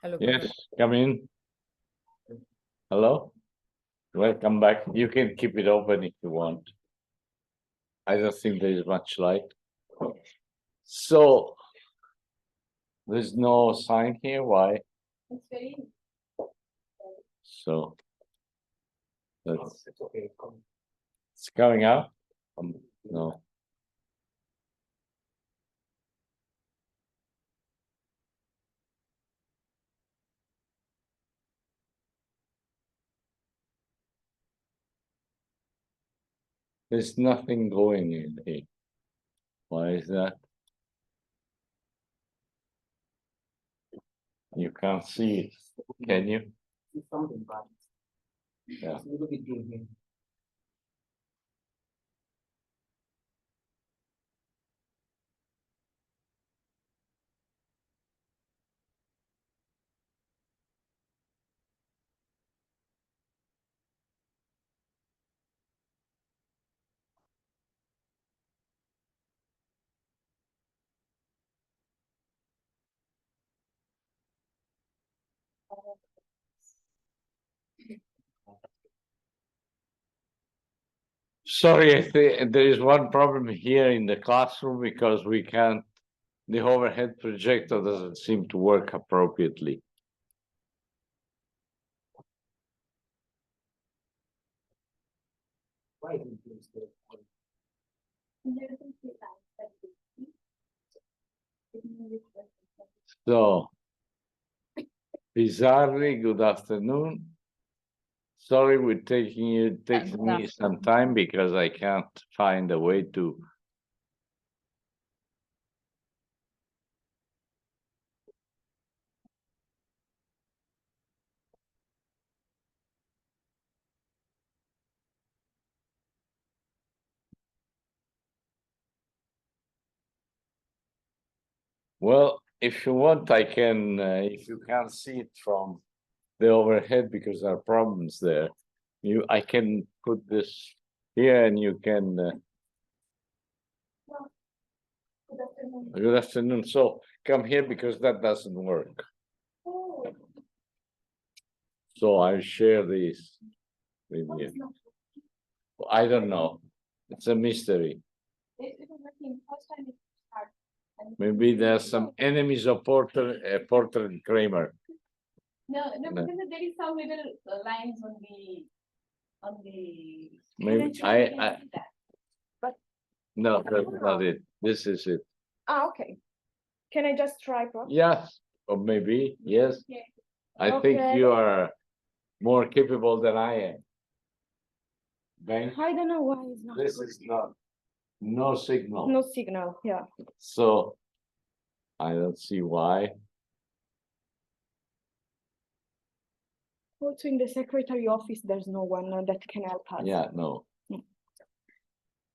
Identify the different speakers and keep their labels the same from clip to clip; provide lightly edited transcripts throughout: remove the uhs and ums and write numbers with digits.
Speaker 1: Hello.
Speaker 2: Yes, come in. Hello. Welcome back. You can keep it open if you want. I don't think there is much light. So there's no sign here. Why?
Speaker 1: It's very
Speaker 2: So that's it's coming out. No. There's nothing going in here. Why is that? You can't see it, can you?
Speaker 1: something bad.
Speaker 2: Yeah.
Speaker 1: It's a little bit dim here.
Speaker 2: Sorry, I think there is one problem here in the classroom because we can't, the overhead projector doesn't seem to work appropriately.
Speaker 1: Why didn't you use the
Speaker 2: So, Pizarri, good afternoon. Sorry, we're taking it takes me some time because I can't find a way to. Well, if you want, I can, if you can't see it from the overhead because there are problems there, I can put this here and you can.
Speaker 3: Good afternoon.
Speaker 2: Good afternoon. So come here because that doesn't work.
Speaker 3: Oh,
Speaker 2: So I'll share this with
Speaker 3: what
Speaker 2: you.
Speaker 3: is not
Speaker 2: I don't know. It's a mystery.
Speaker 3: it was working first time it started. And
Speaker 2: Maybe there's some enemies of Porter, Porter and Kramer.
Speaker 3: no,
Speaker 2: No.
Speaker 3: because there is some little lines on the.
Speaker 2: Maybe
Speaker 3: Can
Speaker 2: I
Speaker 3: see that?
Speaker 2: no, that's not it. This is it.
Speaker 4: Ah, okay. Can I just try, Prof?
Speaker 2: Yes, or maybe yes.
Speaker 3: Yeah.
Speaker 2: I think
Speaker 4: Okay.
Speaker 2: you are more capable than I am. Ben,
Speaker 4: I don't know why it's not.
Speaker 2: this is not no signal.
Speaker 4: No signal, yeah.
Speaker 2: So I don't see why.
Speaker 4: Also in the secretary office, there's no one that can help us.
Speaker 2: Yeah, no.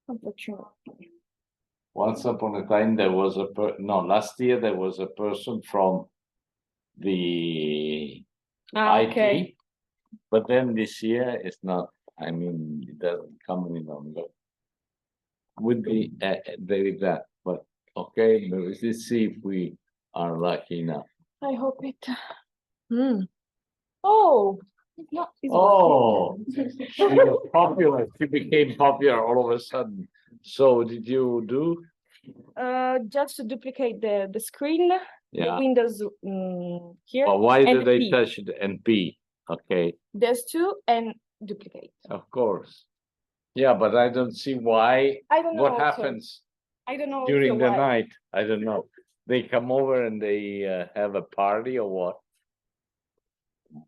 Speaker 4: Unfortunately.
Speaker 2: Once upon a time, there was last year there was a person from the
Speaker 4: Ah,
Speaker 2: IT,
Speaker 4: okay.
Speaker 2: but then this year it's not. I mean, it doesn't come any longer. Would be there is that, but okay. Let's see if we are lucky enough.
Speaker 4: I hope it. Oh, it's not. It's
Speaker 2: Oh,
Speaker 4: working.
Speaker 2: she was popular. She became popular all of a sudden. So did you do?
Speaker 4: Just to duplicate the screen, the
Speaker 2: Yeah.
Speaker 4: windows here.
Speaker 2: Well, why
Speaker 4: and
Speaker 2: did they
Speaker 4: P.
Speaker 2: touch it and P? Okay,
Speaker 4: There's two and duplicate.
Speaker 2: of course. Yeah, but I don't see why.
Speaker 4: I don't know.
Speaker 2: What
Speaker 4: also.
Speaker 2: happens
Speaker 4: I don't know
Speaker 2: during
Speaker 4: also
Speaker 2: the
Speaker 4: why.
Speaker 2: night? I don't know. They come over and they have a party or what?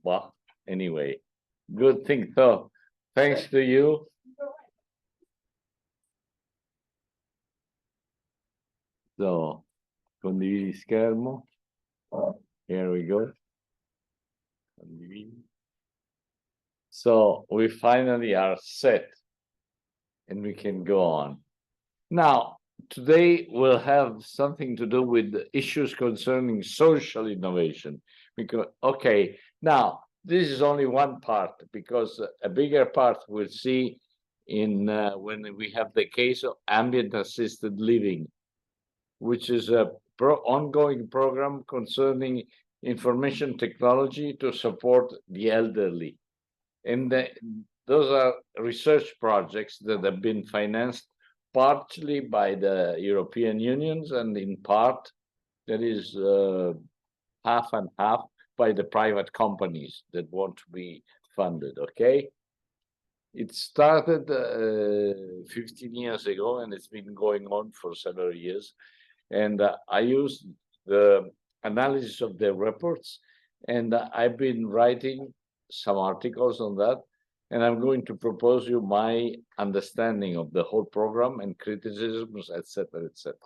Speaker 2: Well, anyway, good thing. So, thanks to you. So, condividi schermo. Here we go. Condividi. So we finally are set and we can go on. Now, today we'll have something to do with the issues concerning social innovation. Because, okay, now this is only one part because a bigger part we'll see in when we have the case of ambient assisted living, which is a ongoing program concerning information technology to support the elderly. And those are research projects that have been financed partly by the European Unions and in part that is half and half by the private companies that want to be funded, okay? It started 15 years ago and it's been going on for several years. And I used the analysis of the reports and I've been writing some articles on that. And I'm going to propose you my understanding of the whole program and criticisms, etc., etc.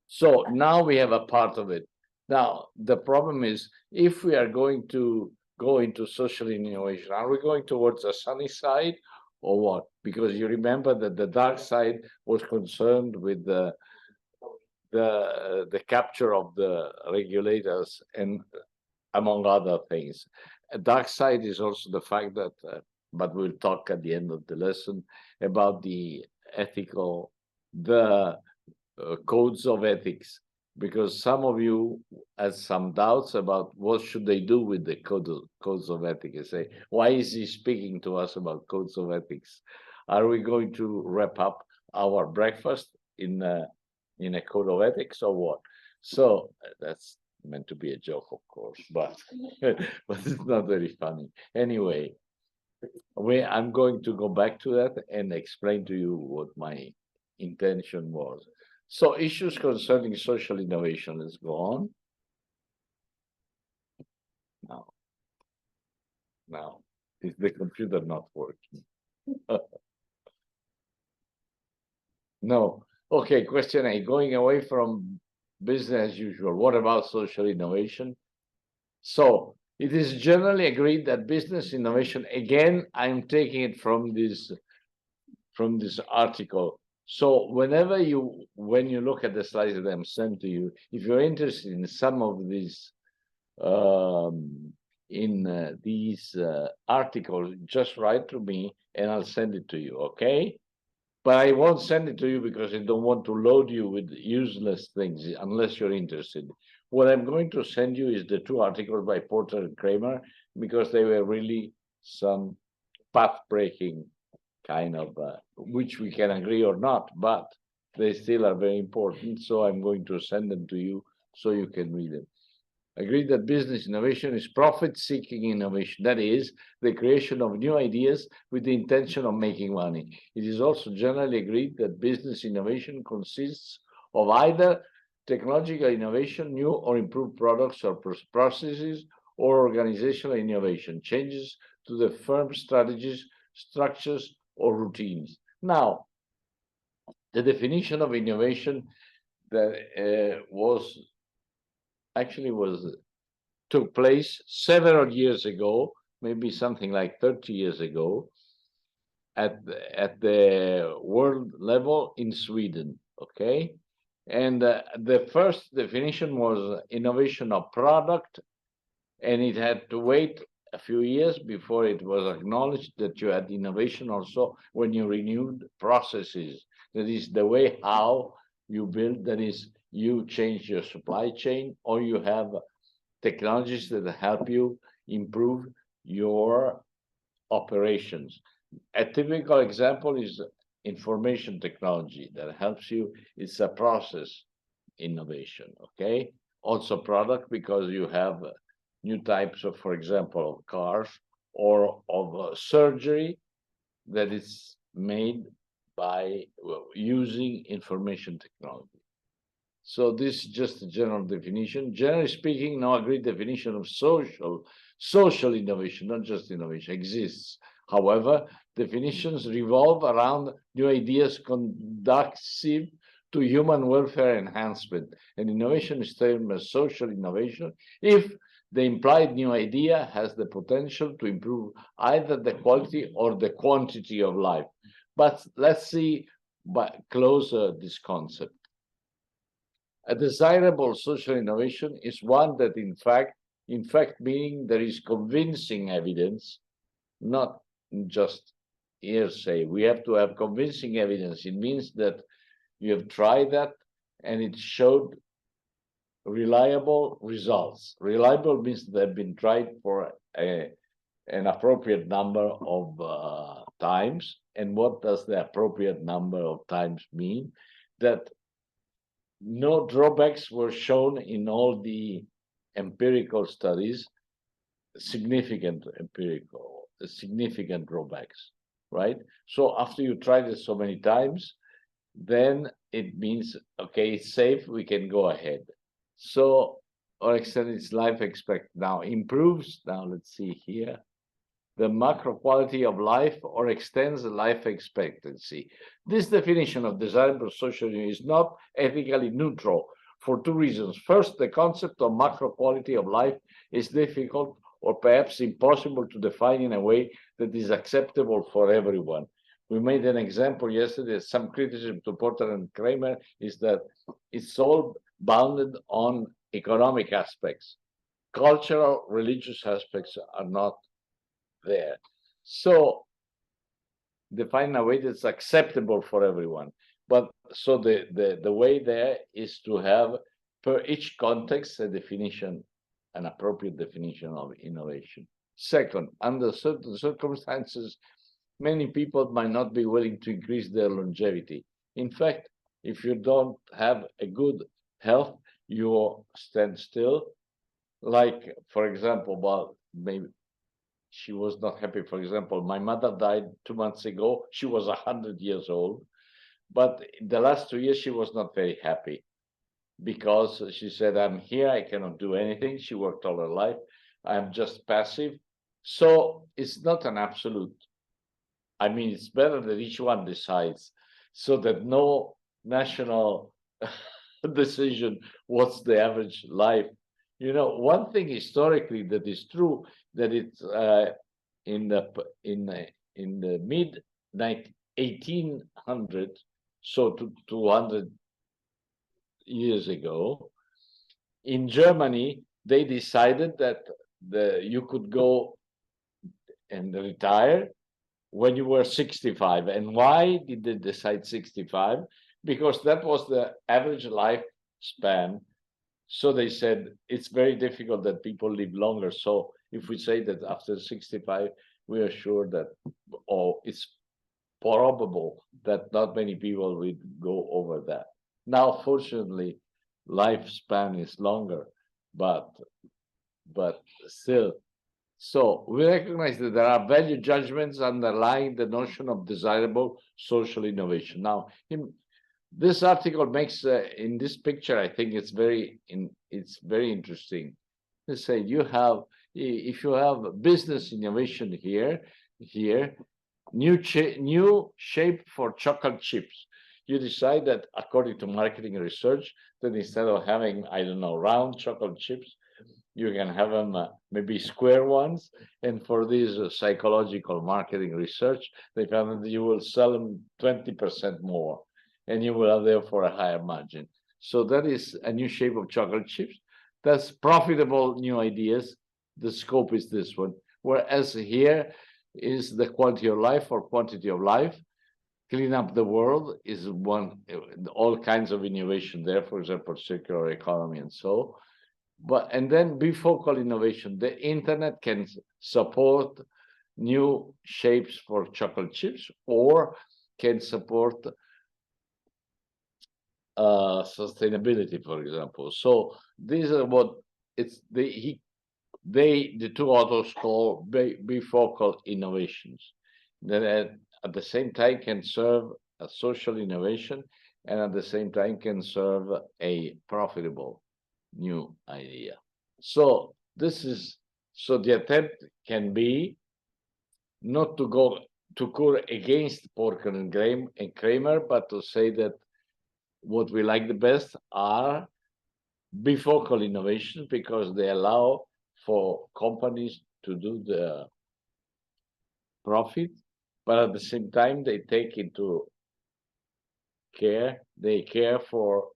Speaker 2: So now we have a part of it. Now, the problem is, if we are going to go into social innovation, are we going towards a sunny side or what? Because you remember that the dark side was concerned with the capture of the regulators and among other things. A dark side is also the fact that, but we'll talk at the end of the lesson about the ethical, codes of ethics, because some of you had some doubts about what should they do with the codes of ethics. You say, why is he speaking to us about codes of ethics? Are we going to wrap up our breakfast in a code of ethics or what? So that's meant to be a joke, of course, but but it's not very funny. Anyway, I'm going to go back to that and explain to you what my intention was. So issues concerning social innovation, let's go on. Now, is the computer not working? No. Okay, question A, going away from business as usual. What about social innovation? So it is generally agreed that business innovation, again, I'm taking it from this article. So when you look at the slides that I'm sent to you, if you're interested in some of these articles, just write to me and I'll send it to you, okay? But I won't send it to you because I don't want to load you with useless things unless you're interested. What I'm going to send you is the 2 articles by Porter and Kramer because they were really some path-breaking kind of, which we can agree or not, but they still are very important. So I'm going to send them to you so you can read them. Agreed that business innovation is profit-seeking innovation. That is, the creation of new ideas with the intention of making money. It is also generally agreed that business innovation consists of either technological innovation, new or improved products or processes, or organizational innovation, changes to the firm's strategies, structures, or routines. Now, the definition of innovation that took place several years ago, maybe something like 30 years ago, at the world level in Sweden, okay? And the first definition was innovation of product, and it had to wait a few years before it was acknowledged that you had innovation also when you renewed processes. That is the way how you build, that is, you change your supply chain or you have technologies that help you improve your operations. A typical example is information technology that helps you. It's a process innovation, okay? Also product, because you have new types of, for example, of cars or of surgery that is made by using information technology. So this is just a general definition. Generally speaking, no agreed definition of social innovation, not just innovation, exists. However, definitions revolve around new ideas conducive to human welfare enhancement. And innovation is termed as social innovation if the implied new idea has the potential to improve either the quality or the quantity of life. But let's see closer this concept. A desirable social innovation is one that in fact meaning there is convincing evidence, not just hearsay. We have to have convincing evidence. It means that you have tried that and it showed reliable results. Reliable means they've been tried for an appropriate number of times. And what does the appropriate number of times mean? That no drawbacks were shown in all the empirical studies, significant drawbacks, right? So after you tried it so many times, then it means, okay, it's safe, we can go ahead. So, or extend its life expect now improves. Now let's see here. The macro quality of life or extends the life expectancy. This definition of desirable social union is not ethically neutral for two reasons. First, the concept of macro quality of life is difficult or perhaps impossible to define in a way that is acceptable for everyone. We made an example yesterday. Some criticism to Porter and Kramer is that it's all bounded on economic aspects. Cultural, religious aspects are not there. So define a way that's acceptable for everyone. But so the way there is to have per each context a definition, an appropriate definition of innovation. Second, under certain circumstances, many people might not be willing to increase their longevity. In fact, if you don't have a good health, you stand still. Like, for example, well, maybe she was not happy. For example, my mother died 2 months ago. She was 100 years old. But in the last 2 years, she was not very happy because she said, I'm here, I cannot do anything. She worked all her life. I'm just passive. So it's not an absolute. I mean, it's better that each one decides so that no national decision what's the average life. You know, one thing historically that is true, that it's in the mid 1800s, so to 200 years ago, in Germany, they decided that you could go and retire when you were 65. And why did they decide 65? Because that was the average lifespan. So they said it's very difficult that people live longer. So if we say that after 65, we are sure that, or it's probable that not many people will go over that. Now, fortunately, lifespan is longer, but still. So we recognize that there are value judgments underlying the notion of desirable social innovation. Now, this article makes in this picture, I think it's very interesting. They say if you have business innovation here, new shape for chocolate chips. You decide that according to marketing research, that instead of having, I don't know, round chocolate chips, you can have them maybe square ones. And for this psychological marketing research, they found that you will sell them 20% more, and you will have therefore a higher margin. So that is a new shape of chocolate chips. That's profitable new ideas. The scope is this one. Whereas here is the quality of life or quantity of life. Clean up the world is one, all kinds of innovation there, for example, circular economy and so. And then bifocal innovation. The internet can support new shapes for chocolate chips or can support sustainability, for example. So these are what the two authors call bifocal innovations that at the same time can serve a social innovation and at the same time can serve a profitable new idea. So the attempt can be not to go against Porter and Kramer, but to say that what we like the best are bifocal innovations because they allow for companies to do the profit, but at the same time they take into care, they care for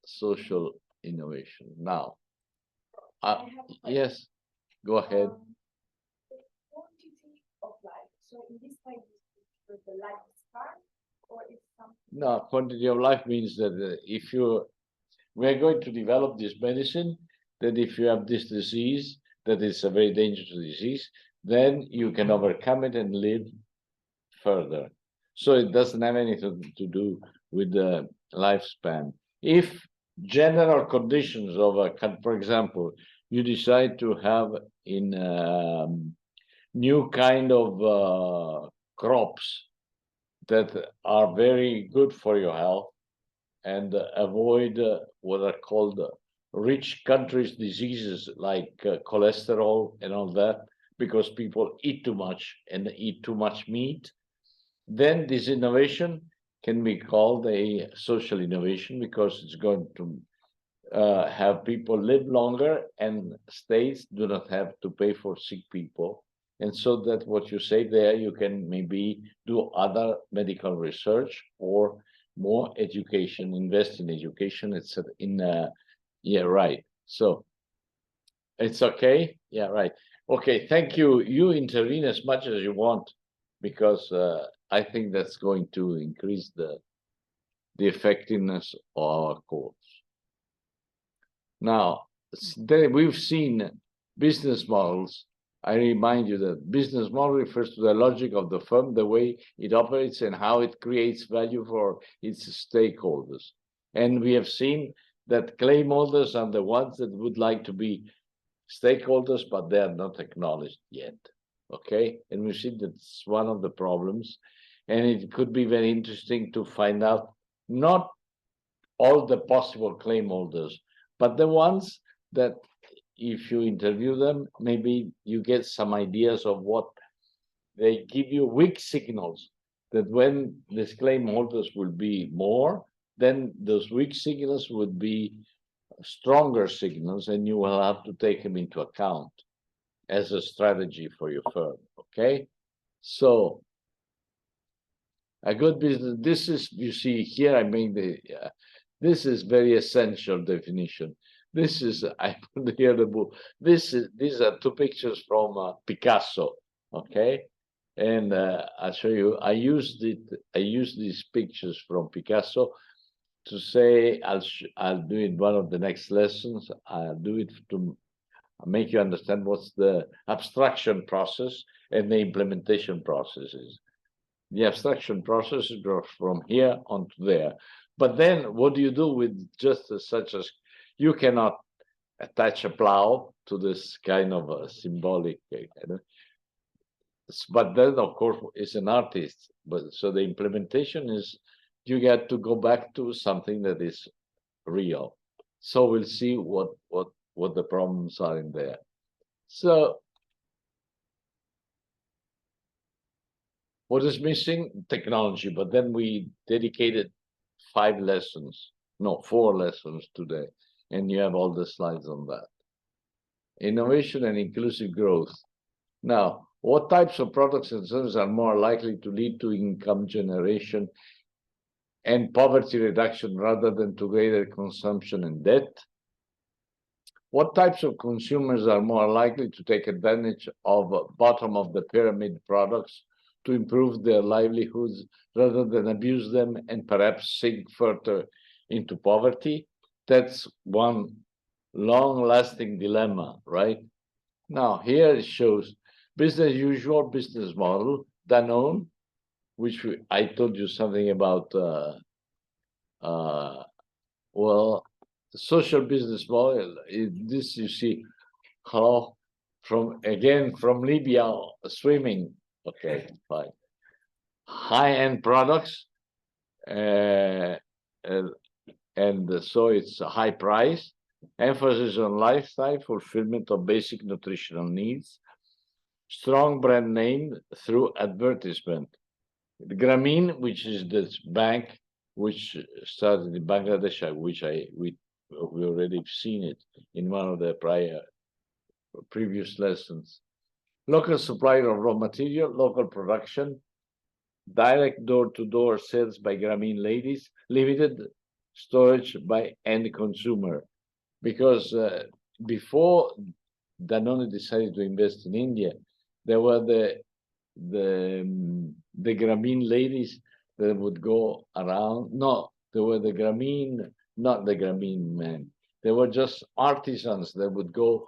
Speaker 2: social innovation. Now, yes, go ahead.
Speaker 3: The quantity of life. So in this case, is the lifespan, or is something?
Speaker 2: No, quantity of life means that if you we're going to develop this medicine that if you have this disease, that is a very dangerous disease, then you can overcome it and live further. So it doesn't have anything to do with the lifespan. If general conditions of a, for example, you decide to have in new kind of crops that are very good for your health and avoid what are called rich countries diseases like cholesterol and all that, because people eat too much and eat too much meat, then this innovation can be called a social innovation because it's going to have people live longer and states do not have to pay for sick people. And so that what you say there, you can maybe do other medical research or more education, invest in education, etc. Yeah, right. So it's okay. Yeah, right. Okay, thank you. You intervene as much as you want, because I think that's going to increase the effectiveness of our course. Now, we've seen business models. I remind you that business model refers to the logic of the firm, the way it operates and how it creates value for its stakeholders. And we have seen that claim holders are the ones that would like to be stakeholders, but they are not acknowledged yet. Okay, and we see that's one of the problems. And it could be very interesting to find out not all the possible claim holders, but the ones that if you interview them, maybe you get some ideas of what they give you weak signals that when these claim holders will be more, then those weak signals would be stronger signals, and you will have to take them into account as a strategy for your firm. Okay, so a good business. This is, you see here, I made the. This is very essential definition. This is, I put here the book. These are two pictures from Picasso. Okay, and I'll show you. I used these pictures from Picasso to say I'll do it one of the next lessons. I'll do it to make you understand what's the abstraction process and the implementation processes. The abstraction process goes from here on to there. But then what do you do with just such as you cannot attach a plow to this kind of symbolic, but then of course is an artist. But so the implementation is you get to go back to something that is real. So we'll see what the problems are in there. So what is missing? Technology, but then we dedicated 4 lessons today, and you have all the slides on that. Innovation and inclusive growth. Now, what types of products and services are more likely to lead to income generation and poverty reduction rather than to greater consumption and debt? What types of consumers are more likely to take advantage of bottom of the pyramid products to improve their livelihoods rather than abuse them and perhaps sink further into poverty? That's one long-lasting dilemma, right? Now, here it shows business usual business model, Danone, which I told you something about, well, the social business model. This you see how from Libya swimming. Okay, fine. High-end products, and so it's a high price, emphasis on lifestyle, fulfillment of basic nutritional needs, strong brand name through advertisement. The Grameen, which is this bank which started in Bangladesh, which we already seen it in one of the previous lessons. Local supplier of raw material, local production, direct door-to-door sales by Grameen ladies, limited storage by end consumer. Because before Danone decided to invest in India, there were the Grameen ladies that would go around. No, there were the Grameen not the Grameen men. They were just artisans that would go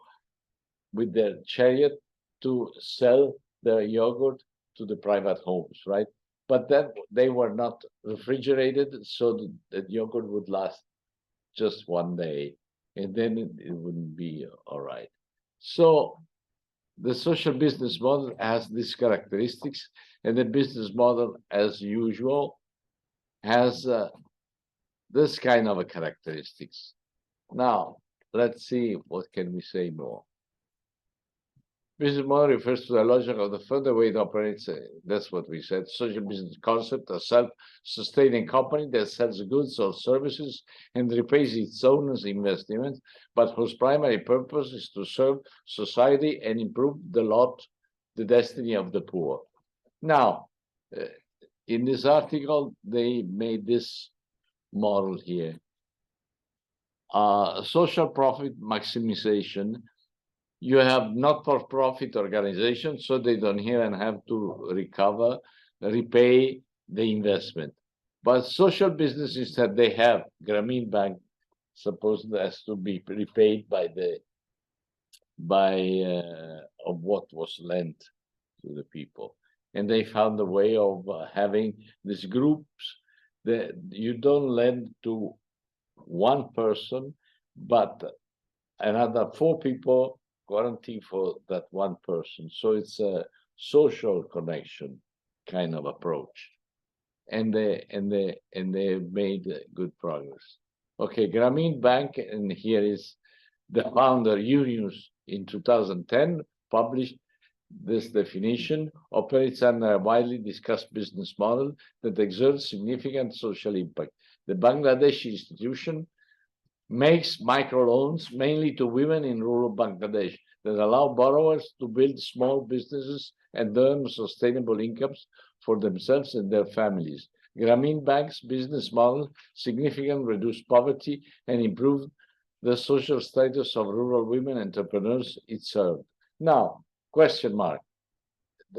Speaker 2: with their chariot to sell their yogurt to the private homes, right? But then they were not refrigerated, so that yogurt would last just one day, and then it wouldn't be all right. So the social business model has these characteristics, and the business model, as usual, has this kind of a characteristics. Now, let's see what can we say more. Business model refers to the logic of the further way it operates. That's what we said. Social business concept, a self-sustaining company that sells goods or services and repays its owners' investments, but whose primary purpose is to serve society and improve the destiny of the poor. Now, in this article, they made this model here. Social profit maximization. You have not-for-profit organizations, so they don't even have to repay the investment. But social business instead, they have Grameen Bank, supposed has to be repaid by of what was lent to the people. And they found a way of having these groups that you don't lend to one person, but another 4 people guarantee for that one person. So it's a social connection kind of approach. And they made good progress. Okay, Grameen Bank, and here is the founder Yunus in 2010 published this definition, operates under a widely discussed business model that exerts significant social impact. The Bangladeshi institution makes microloans mainly to women in rural Bangladesh that allow borrowers to build small businesses and earn sustainable incomes for themselves and their families. Grameen Bank's business model significantly reduced poverty and improved the social status of rural women entrepreneurs it served. Now, question mark.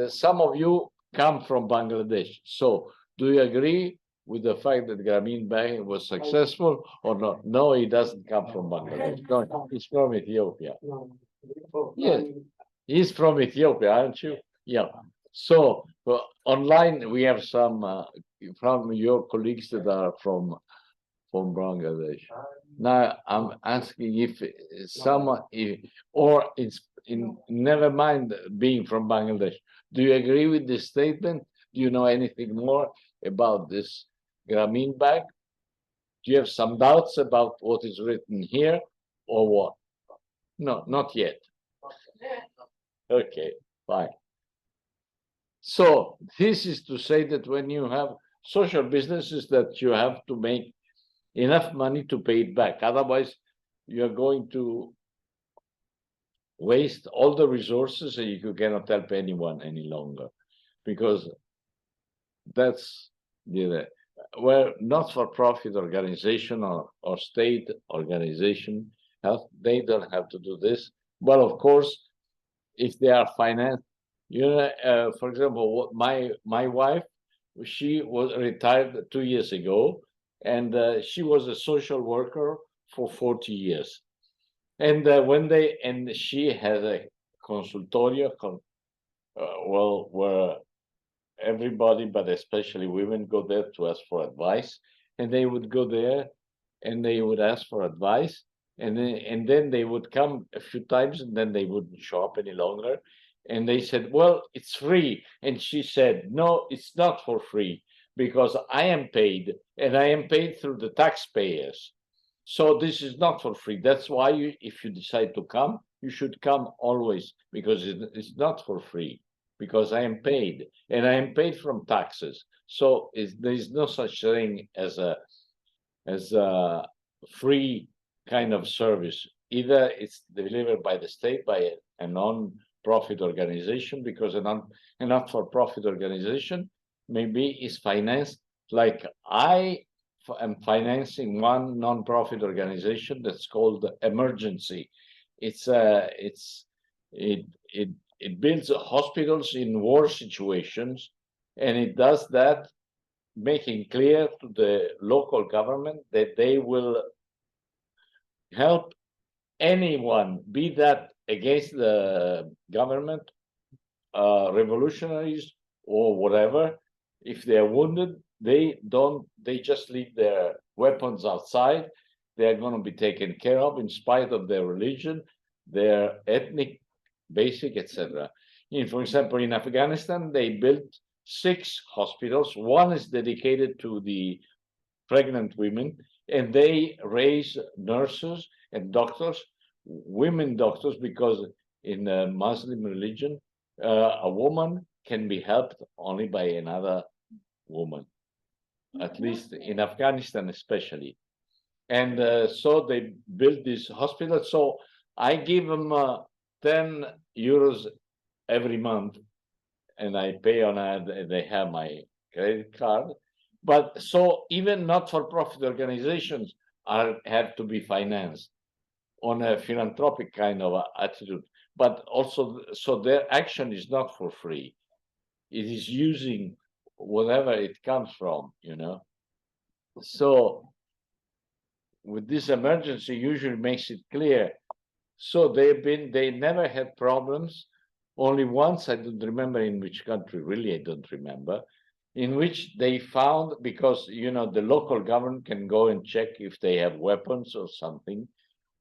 Speaker 2: Some of you come from Bangladesh. So do you agree with the fact that Grameen Bank was successful or not? No, he doesn't come from Bangladesh. No, he's from Ethiopia. Yes, he's from Ethiopia, aren't you? Yeah. So online, we have some from your colleagues that are from Bangladesh. Now I'm asking if someone, or it's never mind being from Bangladesh. Do you agree with this statement? Do you know anything more about this Grameen Bank? Do you have some doubts about what is written here, or what? No, not yet. Okay, fine. So this is to say that when you have social businesses, that you have to make enough money to pay it back. Otherwise, you're going to waste all the resources and you cannot help anyone any longer, because that's where not-for-profit organization or state organization they don't have to do this. But of course, if they are financed, for example, my wife, she was retired 2 years ago, and she was a social worker for 40 years. And she has a consultorio, where everybody, but especially women, go there to ask for advice. And they would go there and they would ask for advice. And then they would come a few times and then they wouldn't show up any longer. And they said, well, it's free. And she said, no, it's not for free, because I am paid, and I am paid through the taxpayers. So this is not for free. That's why if you decide to come, you should come always, because it's not for free, because I am paid, and I am paid from taxes. So there is no such thing as a free kind of service. Either it's delivered by the state, by a non-profit organization, because a not-for-profit organization maybe is financed, like I am financing one non-profit organization that's called Emergency. It builds hospitals in war situations, and it does that making clear to the local government that they will help anyone, be that against the government, revolutionaries or whatever. If they are wounded, they just leave their weapons outside. They are going to be taken care of in spite of their religion, their ethnic basic, etc. For example, in Afghanistan, they built 6 hospitals. One is dedicated to the pregnant women, and they raise nurses and doctors, women doctors, because in the Muslim religion, a woman can be helped only by another woman, at least in Afghanistan, especially. And so they built this hospital. So I give them 10 euros every month, and I pay on it. They have my credit card. But so even not-for-profit organizations have to be financed on a philanthropic kind of attitude. But also, so their action is not for free. It is using whatever it comes from, So with this emergency usually makes it clear. So they never had problems. Only once, I don't remember in which country, really, I don't remember, in which they found, because, the local government can go and check if they have weapons or something,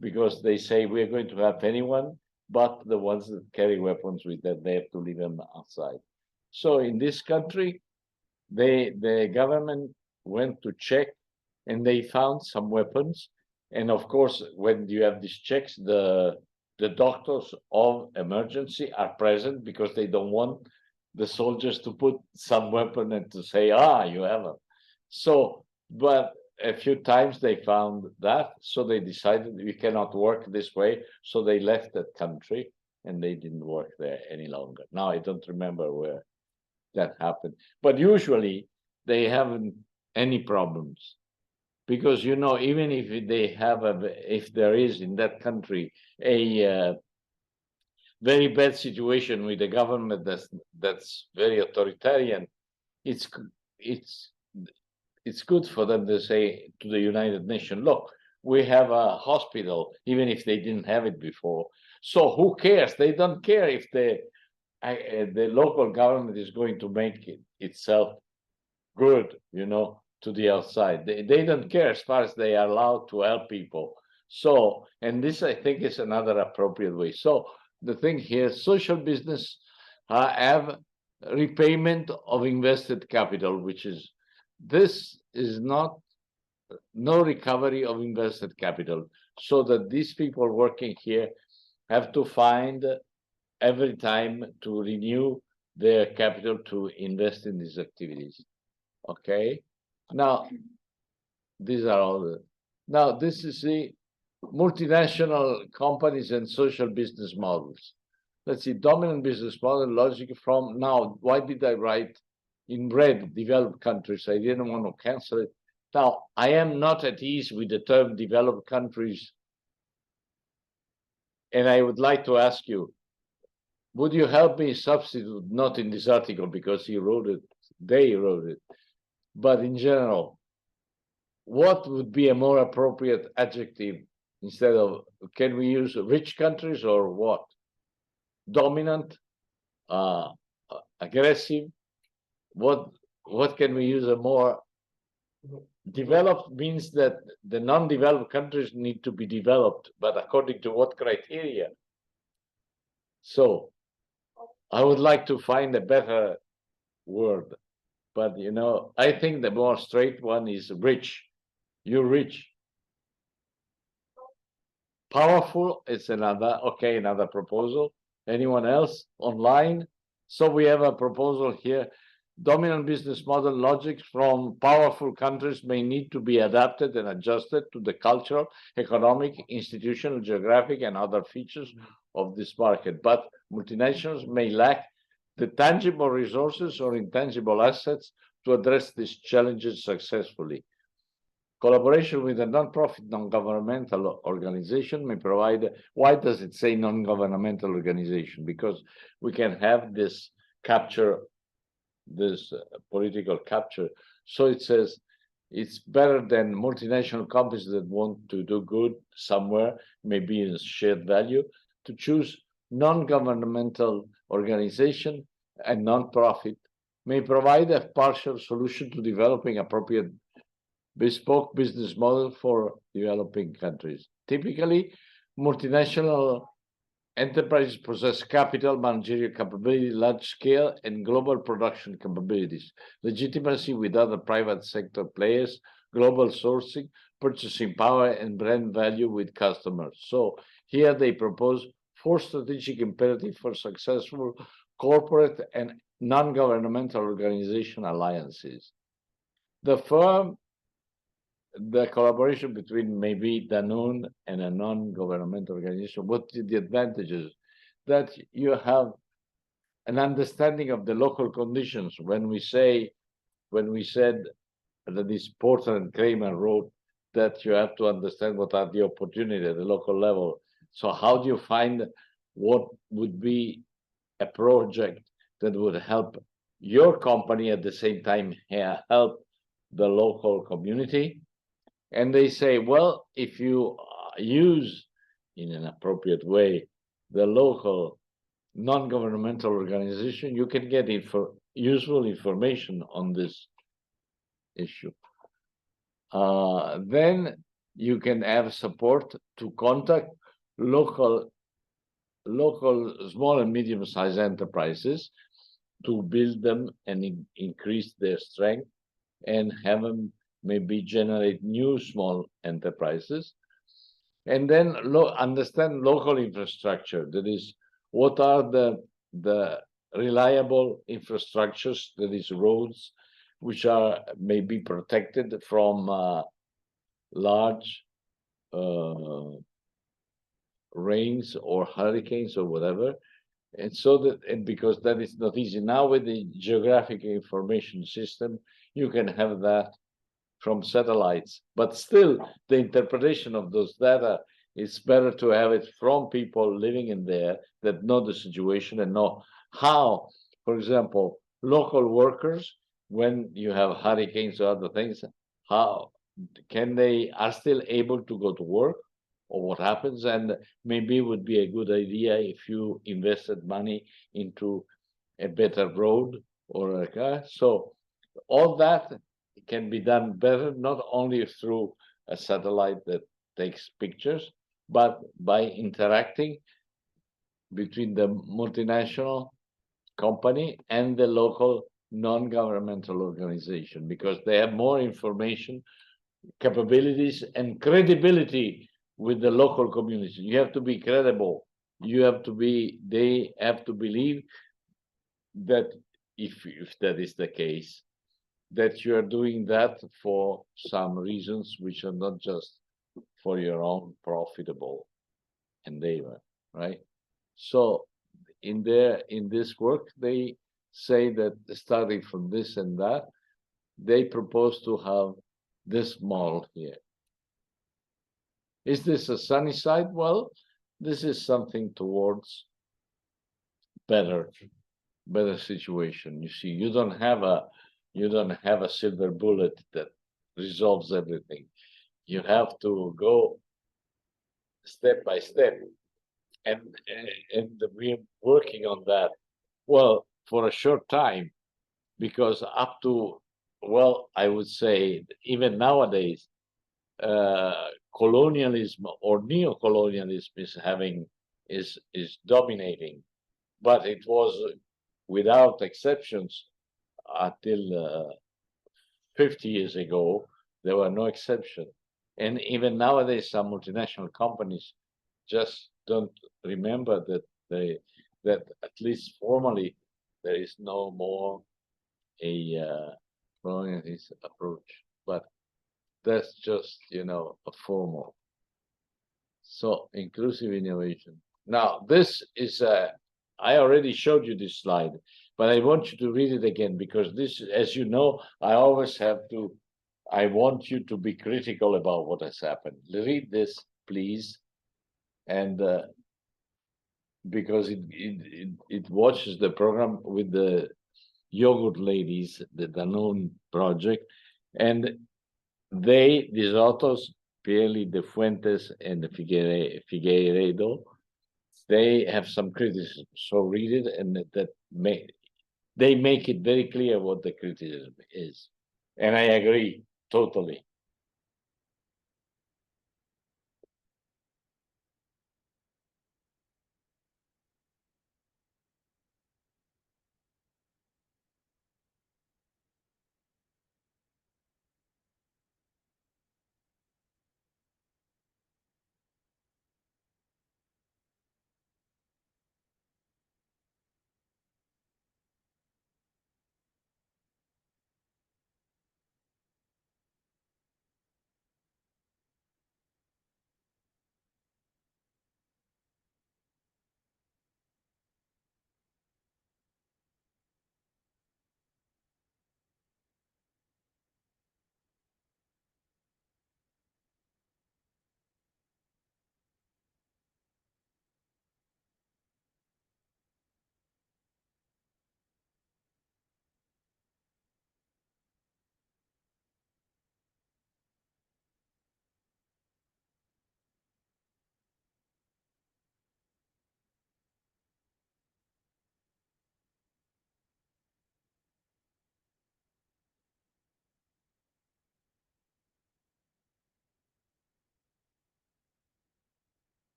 Speaker 2: because they say we're going to help anyone, but the ones that carry weapons with them, they have to leave them outside. So in this country, the government went to check and they found some weapons. And of course, when you have these checks, the doctors of emergency are present because they don't want the soldiers to put some weapon and to say, you have it. So, but a few times they found that, so they decided we cannot work this way. So they left that country and they didn't work there any longer. Now I don't remember where that happened, but usually they haven't any problems. Because even if they have if there is in that country a very bad situation with the government that's very authoritarian, it's good for them to say to the United Nations, look, we have a hospital, even if they didn't have it before. So who cares? They don't care if the local government is going to make itself good, to the outside. They don't care as far as they are allowed to help people. So, and this I think is another appropriate way. So the thing here, social business have repayment of invested capital, which is, this is no recovery of invested capital. So that these people working here have to find every time to renew their capital to invest in these activities. Okay. Now, these are all now this is the multinational companies and social business models. Let's see, dominant business model logic from now. Why did I write in red developed countries? I didn't want to cancel it. Now, I am not at ease with the term developed countries. And I would like to ask you, would you help me substitute, not in this article because he wrote it, they wrote it, but in general, what would be a more appropriate adjective instead of, can we use rich countries or what? Dominant, aggressive, what can we use? A more developed means that the non-developed countries need to be developed, but according to what criteria? So I would like to find a better word, but I think the more straight one is rich. You're rich. Powerful, it's another proposal. Anyone else online? So we have a proposal here. Dominant business model logics from powerful countries may need to be adapted and adjusted to the cultural, economic, institutional, geographic, and other features of this market. But multinationals may lack the tangible resources or intangible assets to address these challenges successfully. Collaboration with a non-profit, non-governmental organization may provide. Why does it say non-governmental organization? Because we can have this capture, this political capture. So it says it's better than multinational companies that want to do good somewhere, maybe in shared value, to choose non-governmental organization and non-profit may provide a partial solution to developing appropriate bespoke business model for developing countries. Typically, multinational enterprises possess capital, managerial capability, large scale, and global production capabilities, legitimacy with other private sector players, global sourcing, purchasing power, and brand value with customers. So here they propose 4 strategic imperatives for successful corporate and non-governmental organization alliances. The collaboration between maybe Danone and a non-governmental organization, what the advantages? That you have an understanding of the local conditions. When we said that this Porter and Kramer wrote that you have to understand what are the opportunities at the local level. So how do you find what would be a project that would help your company at the same time help the local community? And they say, well, if you use in an appropriate way the local non-governmental organization, you can get useful information on this issue. Then you can have support to contact local small and medium-sized enterprises to build them and increase their strength and have them maybe generate new small enterprises. And then understand local infrastructure. That is, what are the reliable infrastructures, that is roads, which are maybe protected from large rains or hurricanes or whatever. And so that, and because that is not easy now with the geographic information system, you can have that from satellites, but still the interpretation of those data, it's better to have it from people living in there that know the situation and know how, for example, local workers, when you have hurricanes or other things, how can they are still able to go to work, or what happens. And maybe it would be a good idea if you invested money into a better road or a car. So all that can be done better, not only through a satellite that takes pictures, but by interacting between the multinational company and the local non-governmental organization, because they have more information, capabilities, and credibility with the local community. You have to be credible. You have to be, they have to believe that if that is the case, that you are doing that for some reasons which are not just for your own profitable endeavor, right? So in this work, they say that starting from this and that, they propose to have this model here. Is this a sunny side? Well, this is something towards better situation. You see, you don't have a silver bullet that resolves everything. You have to go step by step, and we're working on that. Well, for a short time, because up to, well, I would say even nowadays, colonialism or neo-colonialism is dominating, but it was without exceptions until 50 years ago. There were no exception, and even nowadays some multinational companies just don't remember that at least formally there is no more a colonialist approach, but that's just, a formal. So inclusive innovation. Now this is I already showed you this slide, but I want you to read it again, because this, as you know, I want you to be critical about what has happened. Read this, please. And because it watches the program with the yogurt ladies, the Danone project, and these authors, Pieli, De Fuentes, and Figueiredo, they have some criticism. So read it, and they make it very clear what the criticism is. And I agree totally.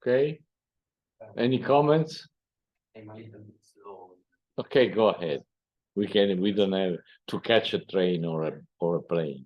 Speaker 2: Okay. Any comments?
Speaker 1: I'm a little bit slow.
Speaker 2: Okay, go ahead. We don't have to catch a train or a plane.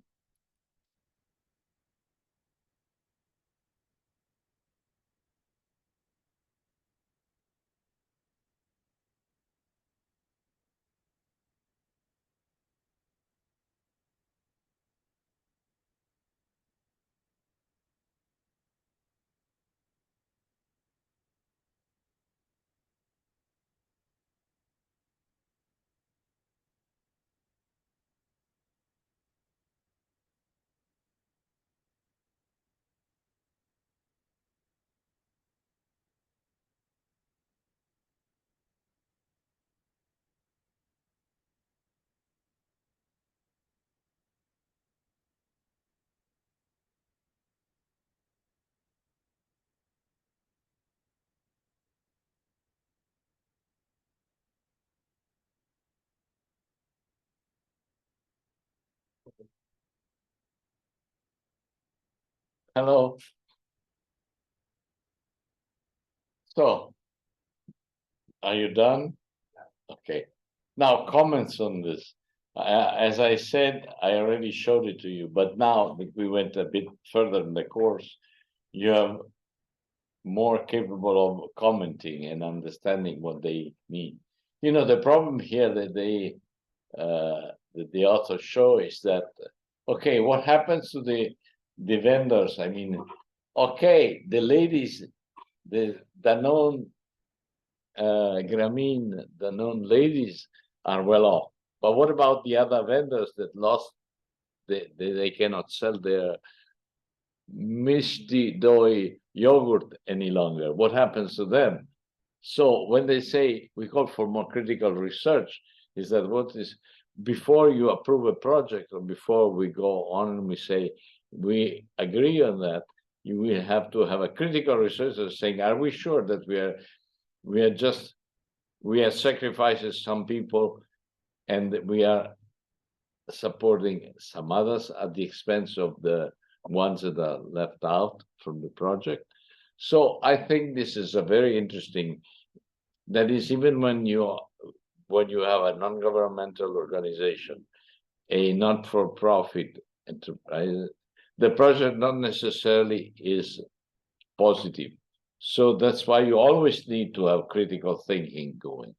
Speaker 2: Hello. So, are you done? Okay. Now, comments on this. As I said, I already showed it to you, but now that we went a bit further in the course, you have more capable of commenting and understanding what they mean. You know, the problem here that the authors show is that, okay, what happens to the vendors? I mean, okay, the ladies, the known Grameen, the known ladies are well off. But what about the other vendors that lost? They cannot sell their Mishti Doi yogurt any longer. What happens to them? So when they say we call for more critical research, is that what is before you approve a project or before we go on and we say we agree on that, you will have to have a critical research saying, are we sure that we are sacrificing some people and we are supporting some others at the expense of the ones that are left out from the project. So I think this is a very interesting, that is even when you have a non-governmental organization, a not-for-profit enterprise, the project not necessarily is positive. So that's why you always need to have critical thinking going.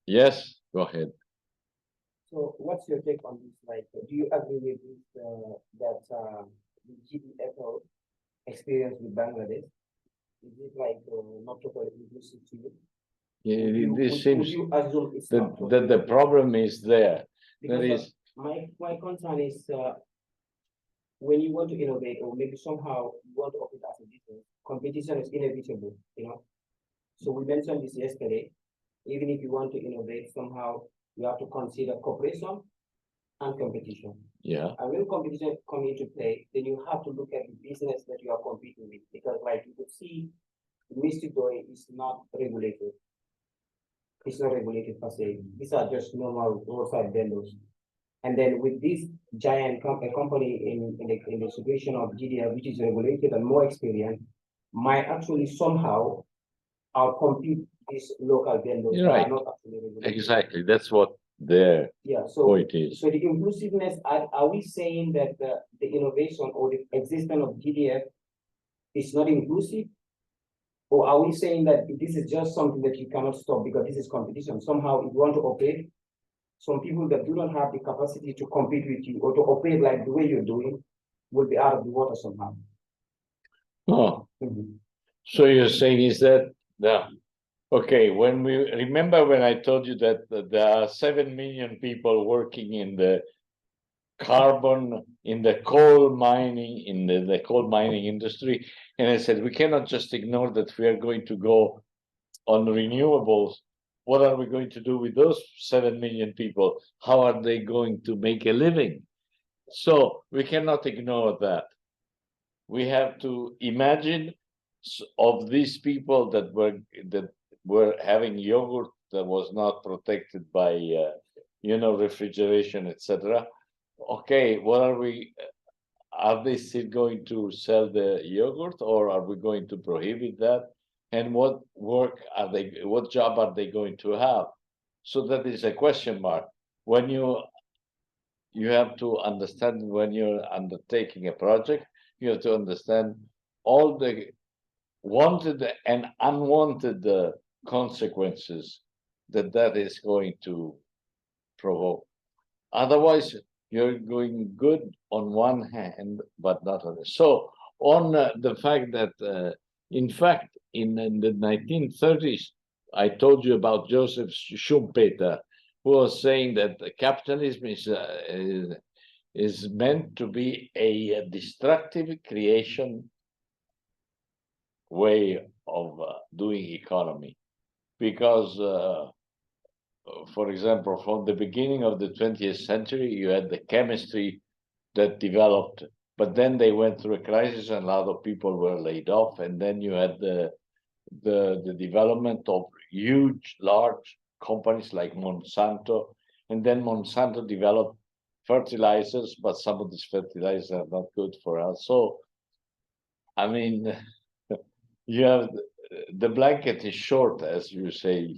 Speaker 2: Yes, go ahead.
Speaker 1: So what's your take on this? Like, do you agree with this, that the GDFO experience with Bangladesh? Is it like not totally inclusive to you?
Speaker 2: This seems
Speaker 1: you assume it's not
Speaker 2: that
Speaker 1: totally
Speaker 2: the
Speaker 1: inclusive?
Speaker 2: problem is there.
Speaker 1: Because
Speaker 2: There is,
Speaker 1: my concern is when you want to innovate or maybe somehow you want to operate as a business, competition is inevitable, you know. So we mentioned this yesterday. Even if you want to innovate, somehow you have to consider cooperation and competition.
Speaker 2: yeah,
Speaker 1: And when competition come into play, then you have to look at the business that you are competing with, because like you could see, Mystic Toy is not regulated. It's not regulated per se. These are just normal roadside vendors. And then with this giant a company in the situation of GDF, which is regulated and more experienced, might actually somehow outcompete these local vendors
Speaker 2: You're
Speaker 1: that
Speaker 2: right.
Speaker 1: are not actually regulated.
Speaker 2: exactly. That's what their
Speaker 1: Yeah, so
Speaker 2: point is.
Speaker 1: so the inclusiveness, are we saying that the innovation or the existence of GDF is not inclusive? Or are we saying that this is just something that you cannot stop because this is competition? Somehow, if you want to operate, some people that do not have the capacity to compete with you or to operate like the way you're doing will be out of the water somehow.
Speaker 2: Oh,
Speaker 1: Mhm.
Speaker 2: so you're saying is that, yeah, okay, when we remember when I told you that there are 7 million people working in the carbon, in the coal mining, in the coal mining industry, and I said we cannot just ignore that we are going to go on renewables. What are we going to do with those 7 million people? How are they going to make a living? So we cannot ignore that. We have to imagine of these people that were having yogurt that was not protected by refrigeration, etc. Okay, what are we? Are they still going to sell the yogurt, or are we going to prohibit that? And what work are they? What job are they going to have? So that is a question mark. When you have to understand when you're undertaking a project, you have to understand all the wanted and unwanted consequences that is going to provoke. Otherwise, you're going good on one hand, but not on the. So on the fact that, in fact, in the 1930s, I told you about Joseph Schumpeter, who was saying that capitalism is meant to be a destructive creation way of doing economy, because for example, from the beginning of the 20th century, you had the chemistry that developed, but then they went through a crisis and a lot of people were laid off. And then you had the development of huge, large companies like Monsanto. And then Monsanto developed fertilizers, but some of these fertilizers are not good for us. So, I mean, you have the blanket is short, as you say.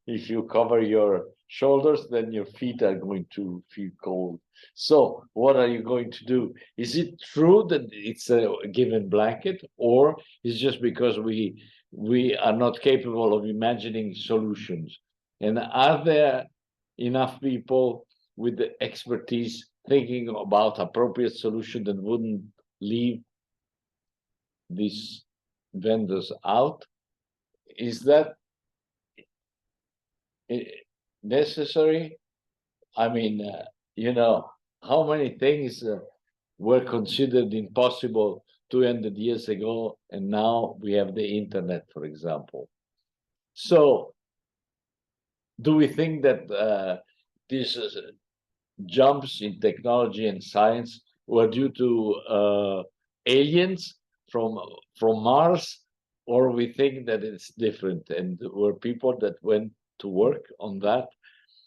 Speaker 2: If you cover your shoulders, then your feet are going to feel cold. So what are you going to do? Is it true that it's a given blanket, or is just because we are not capable of imagining solutions? And are there enough people with the expertise thinking about appropriate solution that wouldn't leave these vendors out? Is that necessary? I mean, how many things were considered impossible 200 years ago, and now we have the internet, for example. So, do we think that these jumps in technology and science were due to aliens from Mars, or we think that it's different and were people that went to work on that,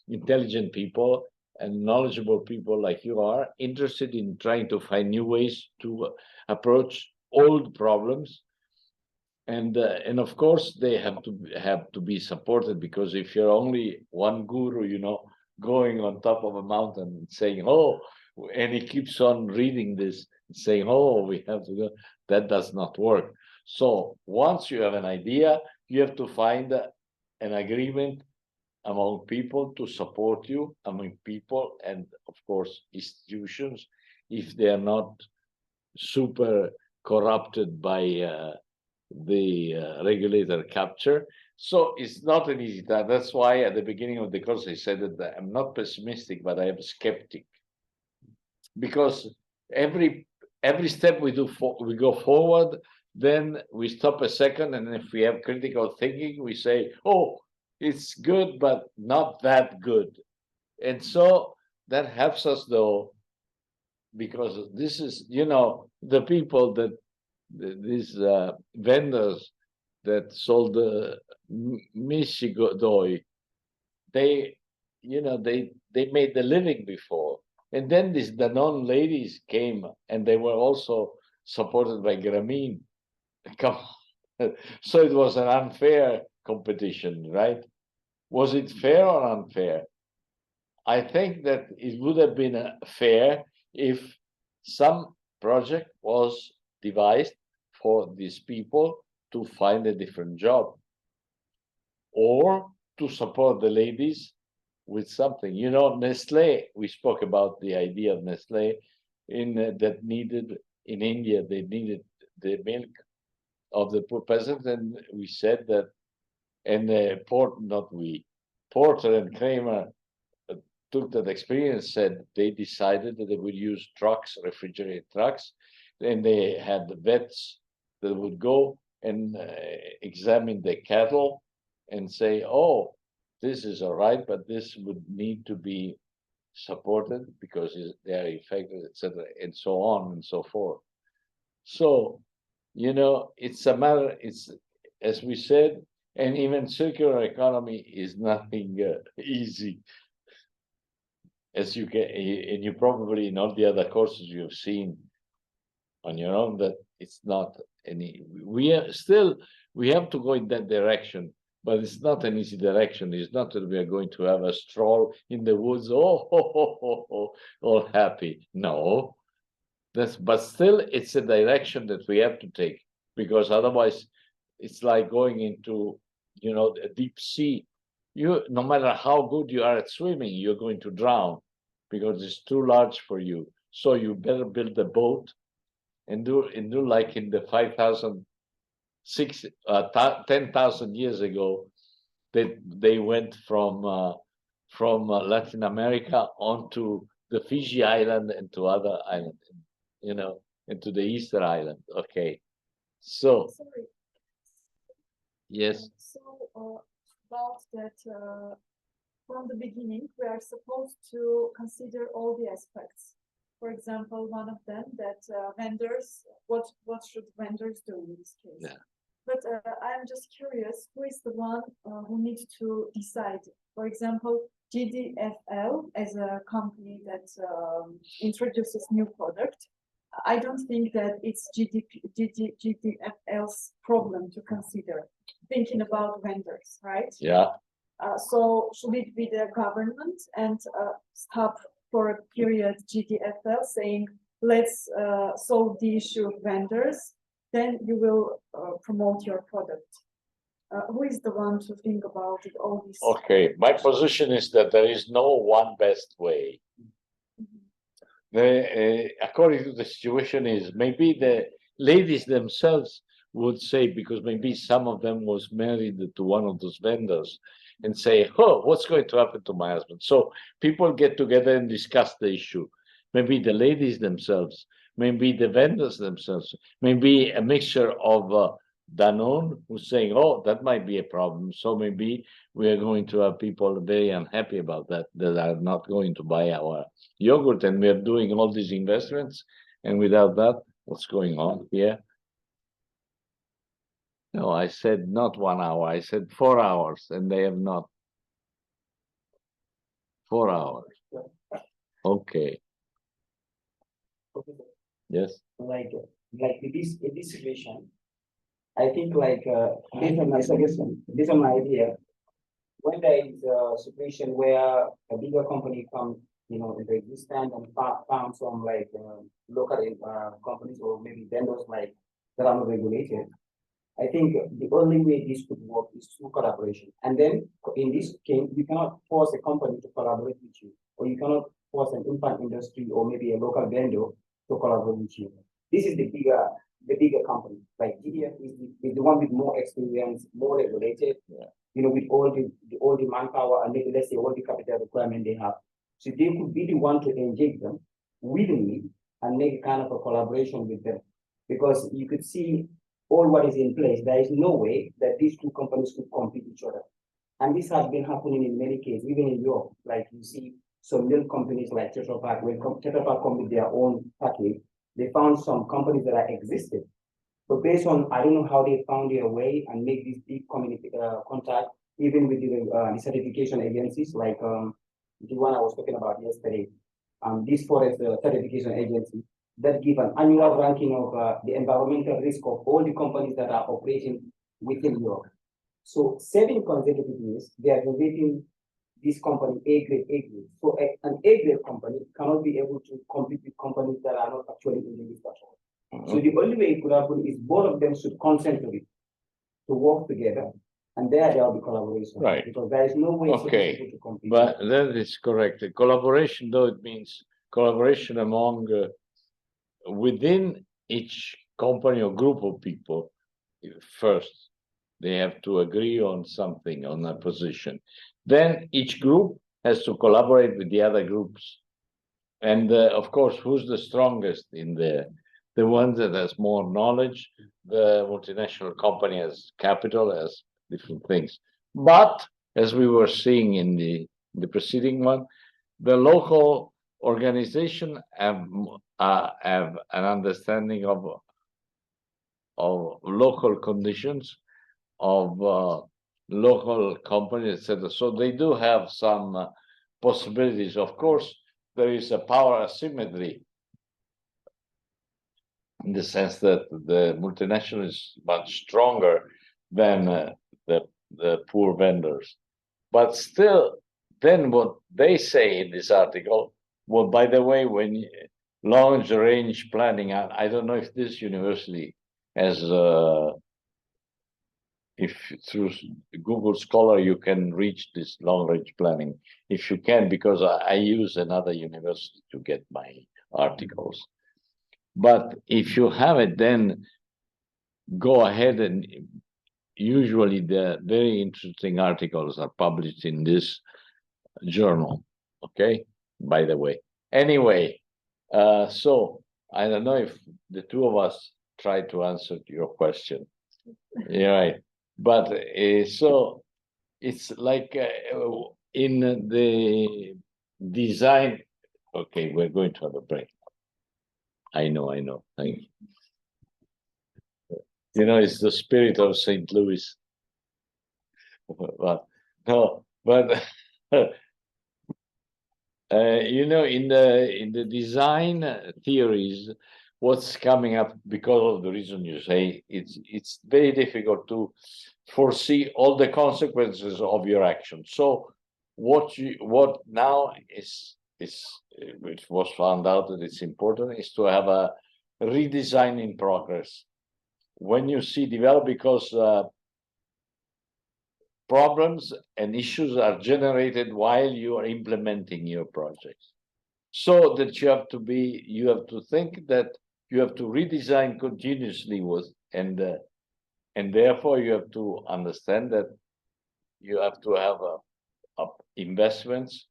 Speaker 2: intelligent people and knowledgeable people like you are, interested in trying to find new ways to approach old problems. And of course they have to be supported, because if you're only one guru, going on top of a mountain and saying, oh, and he keeps on reading this, saying, oh, we have to go, that does not work. So once you have an idea, you have to find an agreement among people to support you, among people, and of course institutions, if they are not super corrupted by the regulator capture. So it's not an easy task. That's why at the beginning of the course I said that I'm not pessimistic, but I am skeptic, because every step we do we go forward, then we stop a second, and if we have critical thinking, we say, "Oh, it's good, but not that good," and so that helps us though, because this is, the people that these vendors that sold the Michigodoi, they, they made the living before. And then these Danone ladies came, and they were also supported by Grameen. Come on. So it was an unfair competition, right? Was it fair or unfair? I think that it would have been fair if some project was devised for these people to find a different job, or to support the ladies with something. Nestle, we spoke about the idea of Nestle that needed, in India, they needed the milk of the poor peasants, and we said that, and Porter and Kramer took that experience, said they decided that they would use trucks, refrigerated trucks, and they had the vets that would go and examine the cattle and say, "Oh, this is all right, but this would need to be supported because they are infected, etc., and so on and so forth." So, it's a matter. It's, as we said, and even circular economy is nothing easy. As you can, and you probably in all the other courses you've seen on your own, that it's not any. We have to go in that direction, but it's not an easy direction. It's not that we are going to have a stroll in the woods, all happy. No, but still, it's a direction that we have to take, because otherwise, it's like going into, a deep sea. No matter how good you are at swimming, you're going to drown because it's too large for you. So you better build a boat and do like in the 10,000 years ago, that they went from Latin America onto the Fiji Island and to other islands, into the Easter Island. Okay, so
Speaker 3: Sorry.
Speaker 2: yes.
Speaker 3: About that, from the beginning, we are supposed to consider all the aspects. For example, one of them that vendors, what should vendors do in this case?
Speaker 2: Yeah.
Speaker 3: But I'm just curious, who is the one who needs to decide? For example, GDFL as a company that introduces new product. I don't think that it's GDFL's problem to consider, thinking about vendors, right?
Speaker 2: Yeah.
Speaker 3: So should it be the government and stop for a period GDFL saying, let's solve the issue of vendors, then you will promote your product. Who is the one to think about it, all this?
Speaker 2: Okay, my position is that there is no one best way. According to the situation is, maybe the ladies themselves would say, because maybe some of them was married to one of those vendors, and say, "Oh, what's going to happen to my husband?" So people get together and discuss the issue. Maybe the ladies themselves, maybe the vendors themselves, maybe a mixture of Danone who's saying, "Oh, that might be a problem." So maybe we are going to have people very unhappy about that are not going to buy our yogurt, and we are doing all these investments, and without that, what's going on here? No, I said not 1 hour, I said 4 hours, and they have not. 4 hours. Okay. Yes.
Speaker 1: Like in this situation, I think based on my suggestion, based on my idea, when there is a situation where a bigger company comes, into existence and found some local companies or maybe vendors that are not regulated, I think the only way this could work is through collaboration. And then in this case, you cannot force a company to collaborate with you, or you cannot force an infant industry or maybe a local vendor to collaborate with you. This is the bigger the bigger companies, like GDF is the one with more experience, more regulated.
Speaker 2: Yeah.
Speaker 1: You know, with all the manpower and maybe let's say all the capital requirement they have. So they could be the one to engage them willingly and make kind of a collaboration with them. Because you could see all what is in place. There is no way that these two companies could compete each other. And this has been happening in many cases, even in Europe. Like you see some little companies like Tetra Pak, when Tetra Pak come with their own package, they found some companies that are existed. But based on, I don't know how they found their way and make this deep community contact, even with the certification agencies, like the one I was talking about yesterday, this forest certification agency that give an annual ranking of the environmental risk of all the companies that are operating within Europe. So 7 consecutive years, they are rating this company A grade, A grade. So an A grade company cannot be able to compete with companies that are not actually in the list at all. So the only way it could happen is both of them should concentrate to work together, and there will be collaboration.
Speaker 2: Right.
Speaker 1: Because there is no way
Speaker 2: Okay,
Speaker 1: to compete.
Speaker 2: but that is correct. The collaboration, though, it means collaboration among within each company or group of people. First, they have to agree on something, on a position. Then each group has to collaborate with the other groups. And of course, who's the strongest in there? The one that has more knowledge. The multinational company has capital, has different things. But as we were seeing in the preceding one, the local organization have an understanding of local conditions, of local companies, etc. So they do have some possibilities. Of course, there is a power asymmetry in the sense that the multinational is much stronger than the poor vendors. But still, then what they say in this article, well, by the way, when long range planning, I don't know if this university has, if through Google Scholar you can reach this long range planning, if you can, because I use another university to get my articles. But if you have it, then go ahead, and usually the very interesting articles are published in this journal. Okay, by the way. Anyway, so I don't know if the two of us try to answer your question. Yeah, right. But so it's like in the design. Okay, we're going to have a break. I know. Thank you. You know, it's the spirit of St. Louis. But no, but you know, in the design theories, what's coming up because of the reason you say, it's very difficult to foresee all the consequences of your action. So what now is which was found out that it's important, is to have a redesign in progress. When you see develop, because problems and issues are generated while you are implementing your projects. So that you have to think that you have to redesign continuously and therefore you have to understand that you have to have investments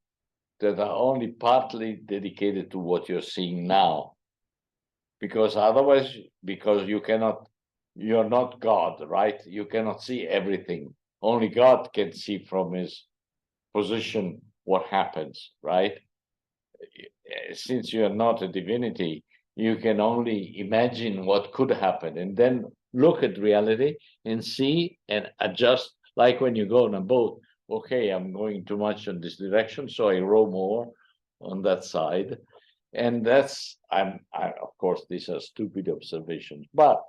Speaker 2: that are only partly dedicated to what you're seeing now. Because otherwise, because you're not God, right? You cannot see everything. Only God can see from his position what happens, right? Since you are not a divinity, you can only imagine what could happen and then look at reality and see and adjust. Like when you go on a boat, okay, I'm going too much in this direction, so I row more on that side. And that's, of course, these are stupid observations, but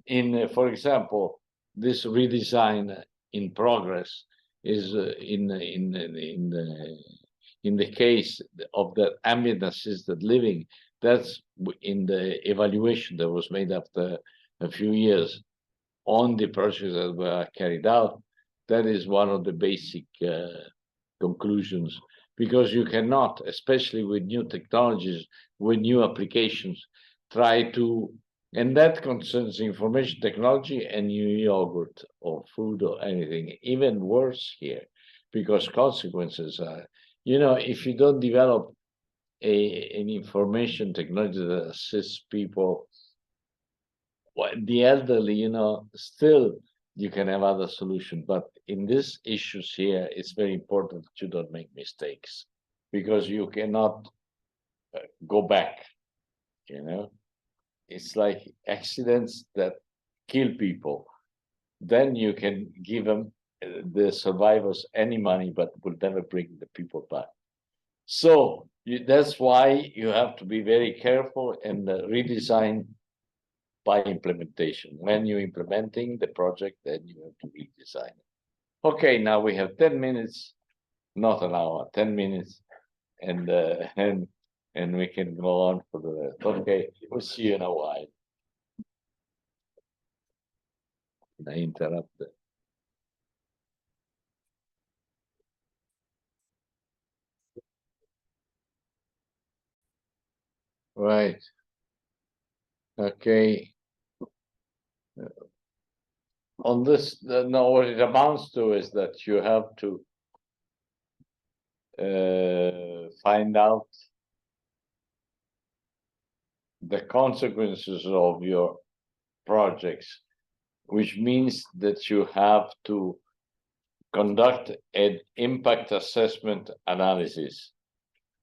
Speaker 2: for example, this redesign in progress is in the case of the ambient assisted living. That's in the evaluation that was made after a few years on the projects that were carried out. That is one of the basic conclusions, because you cannot, especially with new technologies, with new applications, try to And that concerns information technology and new yogurt or food or anything, even worse here, because consequences are, if you don't develop an information technology that assists people, the elderly, still you can have other solutions. But in these issues here, it's very important that you don't make mistakes, because you cannot go back, It's like accidents that kill people. Then you can give them, the survivors, any money, but will never bring the people back. So that's why you have to be very careful and redesign by implementation. When you're implementing the project, then you have to redesign it. Okay, now we have 10 minutes, not an hour, 10 minutes, and we can go on for the rest. Okay, we'll see you in a while. I interrupted. Right. Okay. On this, no, what it amounts to is that you have to find out the consequences of your projects, which means that you have to conduct an impact assessment analysis,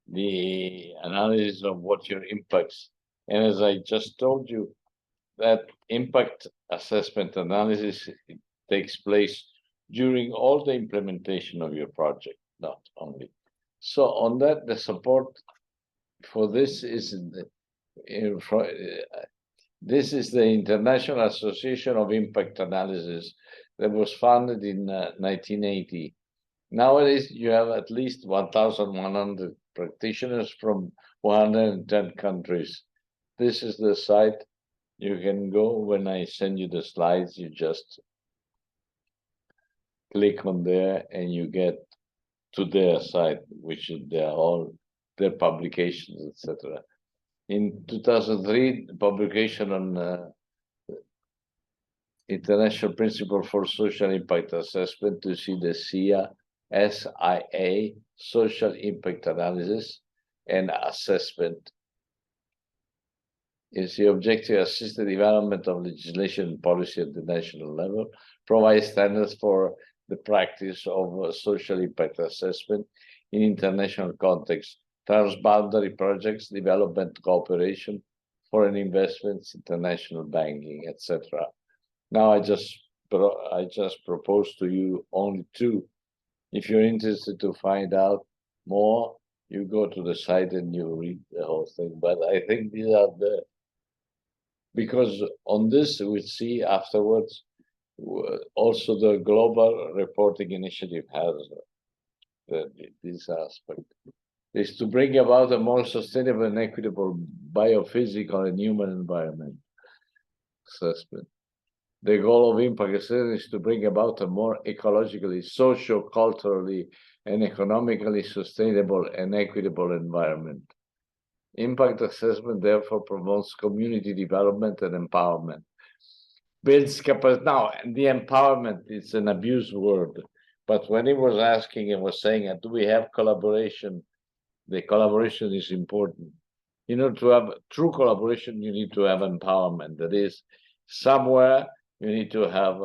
Speaker 2: the analysis of what your impacts. And as I just told you, that impact assessment analysis takes place during all the implementation of your project, not only. So on that, the support for this is this is the International Association of Impact Analysis that was founded in 1980. Nowadays, you have at least 1,100 practitioners from 110 countries. This is the site. You can go, when I send you the slides, you just click on there and you get to their site, which is their publications, etc. In 2003, the publication on International Principle for Social Impact Assessment, to see the SIA, Social Impact Analysis and Assessment, is the objective: assist the development of legislation and policy at the national level, provide standards for the practice of social impact assessment in international context, transboundary projects, development cooperation, foreign investments, international banking, etc. Now I just propose to you only two. If you're interested to find out more, you go to the site and you read the whole thing. But I think these are because on this we'll see afterwards. Also, the Global Reporting Initiative has this aspect, is to bring about a more sustainable and equitable biophysical and human environment assessment. The goal of impact assessment is to bring about a more ecologically, socio-culturally, and economically sustainable and equitable environment. Impact assessment therefore promotes community development and empowerment, builds capacity. Now, the empowerment is an abused word, but when he was asking and was saying, do we have collaboration? The collaboration is important. To have true collaboration, you need to have empowerment. That is, somewhere you need to have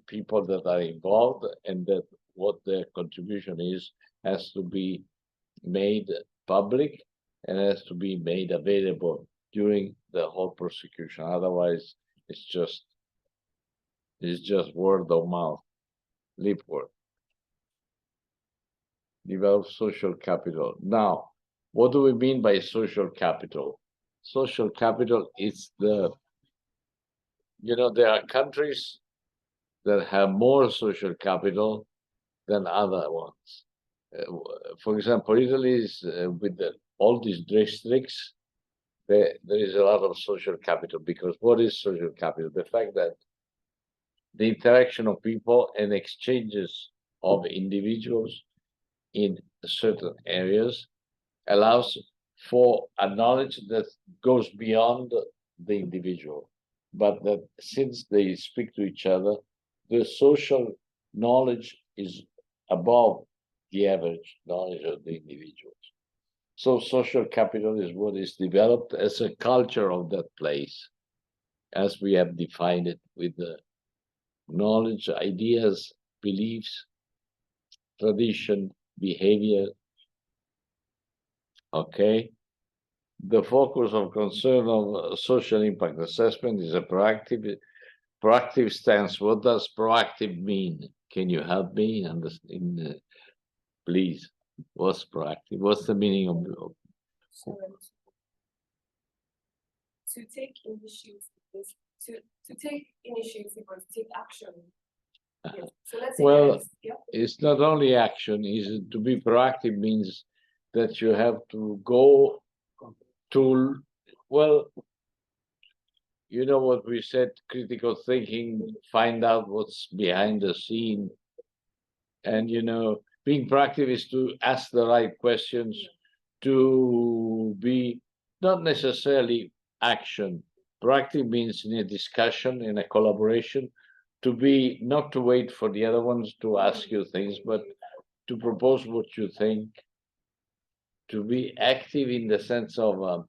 Speaker 2: people that are involved, and that what their contribution is has to be made public and has to be made available during the whole prosecution. Otherwise, it's just word of mouth, lip word. Develop social capital. Now, what do we mean by social capital? Social capital is there are countries that have more social capital than other ones. For example, Italy is with all these districts, there is a lot of social capital, because what is social capital? The fact that the interaction of people and exchanges of individuals in certain areas allows for a knowledge that goes beyond the individual. but that since they speak to each other, the social knowledge is above the average knowledge of the individuals. So social capital is what is developed as a culture of that place, as we have defined it with the knowledge, ideas, beliefs, tradition, behavior. Okay. The focus of concern of social impact assessment is a proactive stance. What does proactive mean? Can you help me understand, please? What's proactive? What's the meaning of
Speaker 5: So, to take initiative is to take initiative or to take action. Yes. So let's say
Speaker 2: Well,
Speaker 5: there is- yeah.
Speaker 2: it's not only action, is to be proactive means that you have to go to, well, you know what we said, critical thinking, find out what's behind the scene. And, you know, being proactive is to ask the right questions, to be not necessarily action. Proactive means in a discussion, in a collaboration, to be not to wait for the other ones to ask you things, but to propose what you think, to be active in the sense of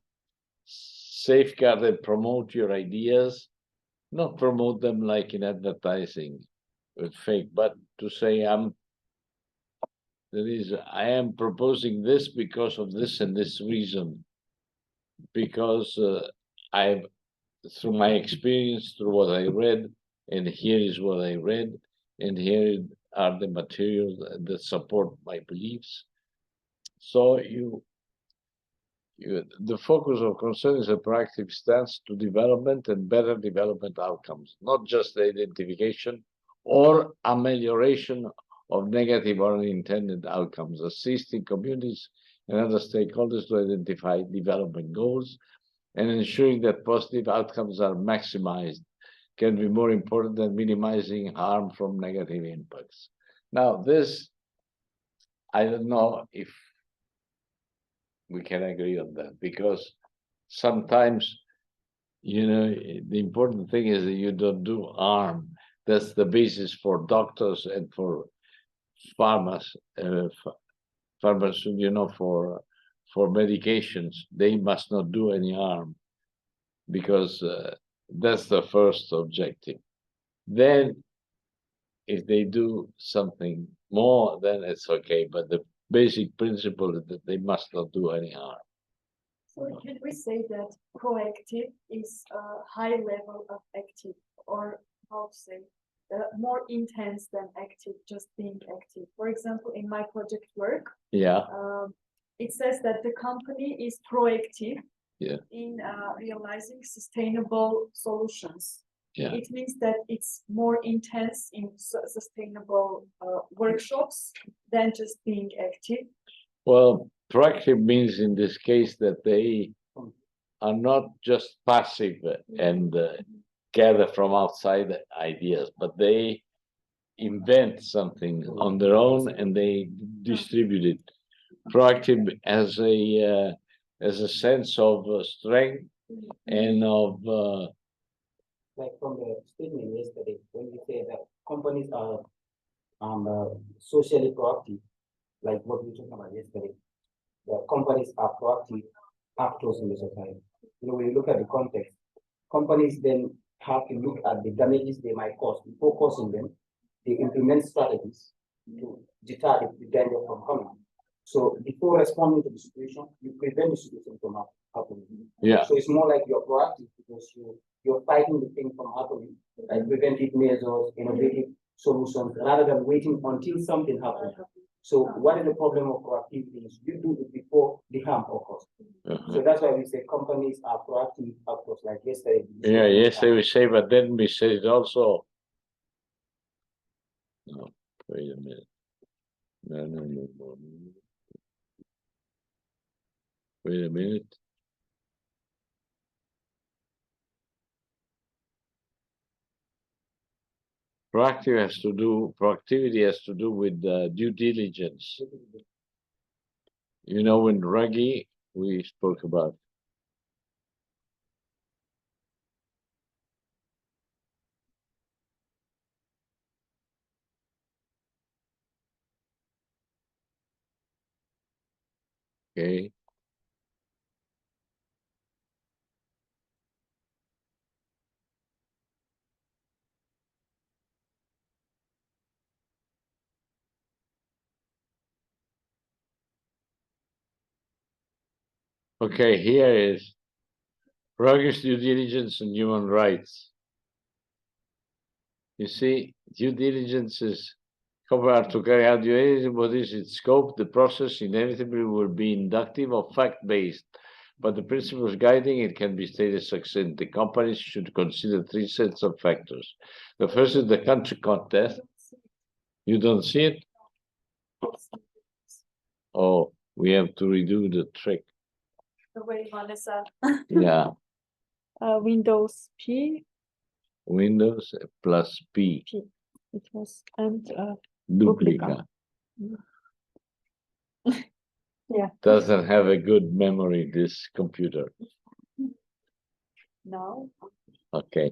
Speaker 2: safeguard and promote your ideas, not promote them like in advertising with fake, but to say I am proposing this because of this and this reason, because I've, through my experience, through what I read, and here is what I read, and here are the materials that support my beliefs. So the focus of concern is a proactive stance to development and better development outcomes, not just the identification or amelioration of negative or unintended outcomes, assisting communities and other stakeholders to identify development goals and ensuring that positive outcomes are maximized can be more important than minimizing harm from negative impacts. Now, this, I don't know if we can agree on that, because sometimes, you know, the important thing is that you don't do harm. That's the basis for doctors and for farmers, you know, for medications. They must not do any harm, because that's the first objective. Then, if they do something more, then it's okay. But the basic principle is that they must not do any harm.
Speaker 3: So can we say that proactive is a high level of active, or how to say, more intense than active, just being active? For example, in my project work,
Speaker 2: Yeah,
Speaker 3: it says that the company is proactive
Speaker 2: Yeah.
Speaker 3: in realizing sustainable solutions.
Speaker 2: Yeah.
Speaker 3: It means that it's more intense in sustainable workshops than just being active.
Speaker 2: well, proactive means in this case that they are not just passive and gather from outside ideas, but they invent something on their own and they distribute it. Proactive as a sense of strength and of
Speaker 1: Like from the statement yesterday, when we say that companies are socially proactive, like what we talked about yesterday, the companies are proactive actors in the society. You know, when you look at the context, companies then have to look at the damages they might cause. Before causing them, they implement strategies to deter the danger from coming. So before responding to the situation, you prevent the situation from happening.
Speaker 2: Yeah.
Speaker 1: So it's more like you're proactive because you're fighting the thing from happening, like preventive measures, innovative solutions, rather than waiting until something happens. So what is the problem of proactivity is you do it before the harm occurs. So that's why we say companies are proactive actors, like yesterday.
Speaker 2: Yeah, yesterday we say, but then we said it also. No, wait a minute. No. Wait a minute. Proactivity has to do with due diligence. You know, in Ruggie, we spoke about Okay. Okay, here is progress due diligence and human rights. You see, due diligence is cover to carry out due diligence, what is its scope? The process inevitably will be inductive or fact-based, but the principles guiding it can be stated succinct. The companies should consider three sets of factors. The first is the country context. You don't see it? Oh, we have to redo the trick.
Speaker 3: The way Vanessa.
Speaker 2: Yeah,
Speaker 4: Windows P,
Speaker 2: Windows plus P,
Speaker 4: it was, and
Speaker 2: duplica.
Speaker 3: Yeah.
Speaker 2: Doesn't have a good memory, this computer.
Speaker 3: No.
Speaker 2: Okay.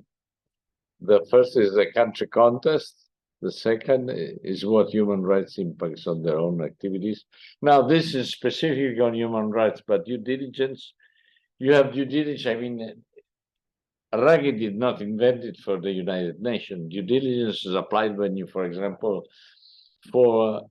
Speaker 2: The first is the country context. The second is what human rights impacts on their own activities. Now, this is specific on human rights, but due diligence, you have due diligence. I mean, Ruggie did not invent it for the United Nations. Due diligence is applied when you, for example, for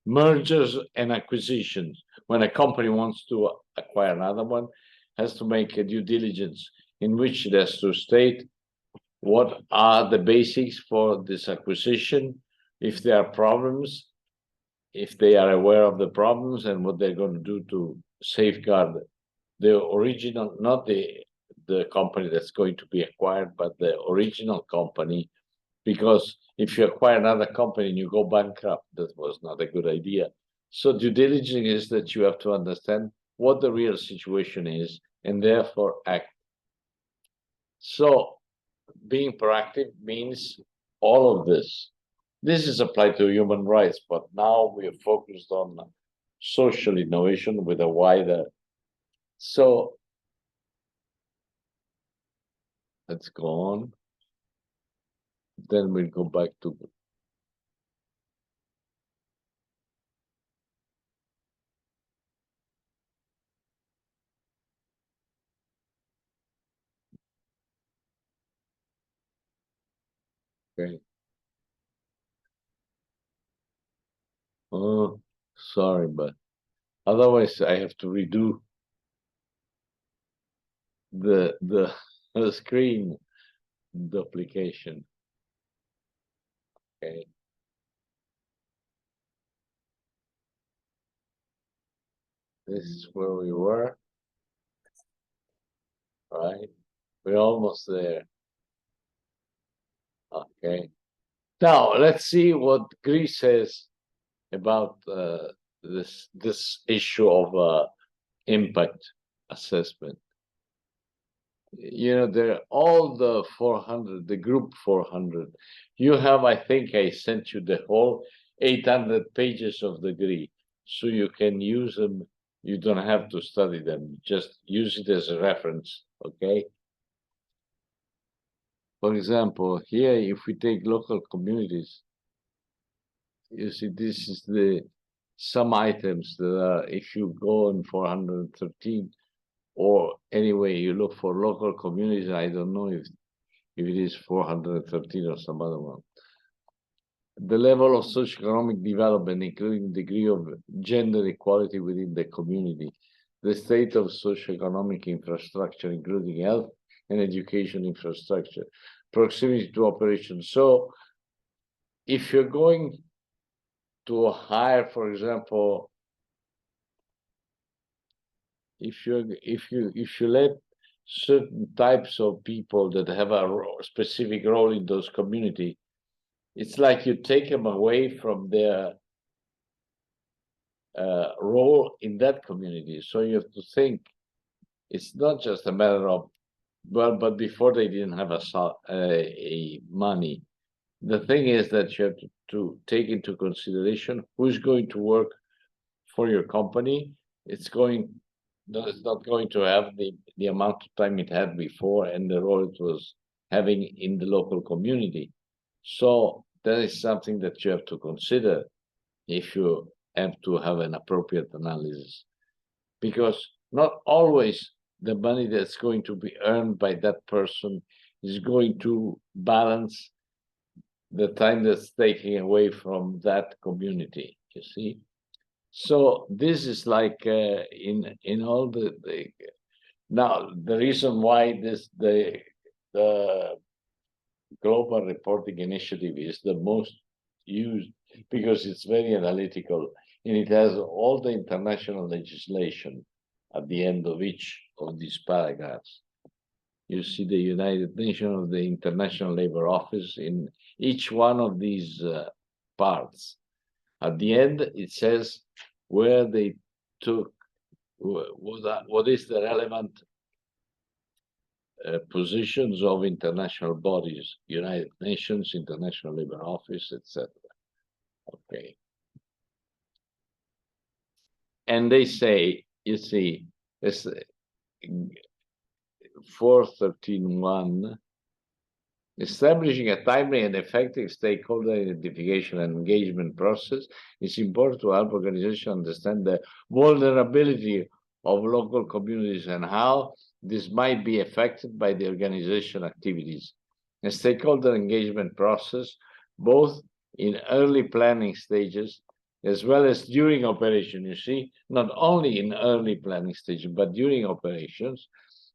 Speaker 2: mergers and acquisitions. When a company wants to acquire another one, has to make a due diligence in which it has to state what are the basics for this acquisition, if there are problems, if they are aware of the problems, and what they're going to do to safeguard the original, not the company that's going to be acquired, but the original company. Because if you acquire another company and you go bankrupt, that was not a good idea. So due diligence is that you have to understand what the real situation is and therefore act. So being proactive means all of this. This is applied to human rights, but now we are focused on social innovation with a wider. So let's go on. Then we'll go back to okay. Oh, sorry, but otherwise I have to redo the screen duplication. Okay. This is where we were. Right. We're almost there. Okay. Now let's see what Greece says about this issue of impact assessment. You know, there are all the 400, the group 400. You have, I think I sent you the whole 800 pages of the degree, so you can use them. You don't have to study them, just use it as a reference, okay? For example, here, if we take local communities, you see, this is some items that are, if you go on 413, or anyway, you look for local communities, I don't know if it is 413 or some other one. The level of socioeconomic development, including degree of gender equality within the community, the state of socioeconomic infrastructure, including health and education infrastructure, proximity to operations. So if you're going to hire, for example, if you let certain types of people that have a specific role in those community, it's like you take them away from their role in that community. So you have to think it's not just a matter of, well, but before they didn't have a money. The thing is that you have to take into consideration who's going to work for your company. It's not going to have the amount of time it had before and the role it was having in the local community. So that is something that you have to consider. if you have to have an appropriate analysis. Because not always the money that's going to be earned by that person is going to balance the time that's taken away from that community, you see? So this is like in all the now the reason why the global reporting initiative is the most used because it's very analytical and it has all the international legislation at the end of each of these paragraphs. You see the United Nations, the International Labor Office in each one of these parts. At the end, it says where they took, what is the relevant positions of international bodies, United Nations, International Labor Office, etc. Okay. And they say, you see, this 413.1, establishing a timely and effective stakeholder identification and engagement process is important to help organizations understand the vulnerability of local communities and how this might be affected by the organization activities. A stakeholder engagement process, both in early planning stages as well as during operation, you see, not only in early planning stages, but during operations,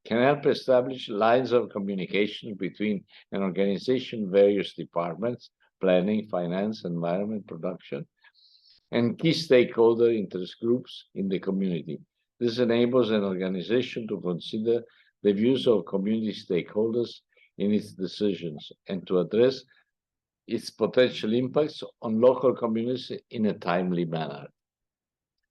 Speaker 2: can help establish lines of communication between an organization, various departments, planning, finance, environment, production, and key stakeholder interest groups in the community. This enables an organization to consider the views of community stakeholders in its decisions and to address its potential impacts on local communities in a timely manner.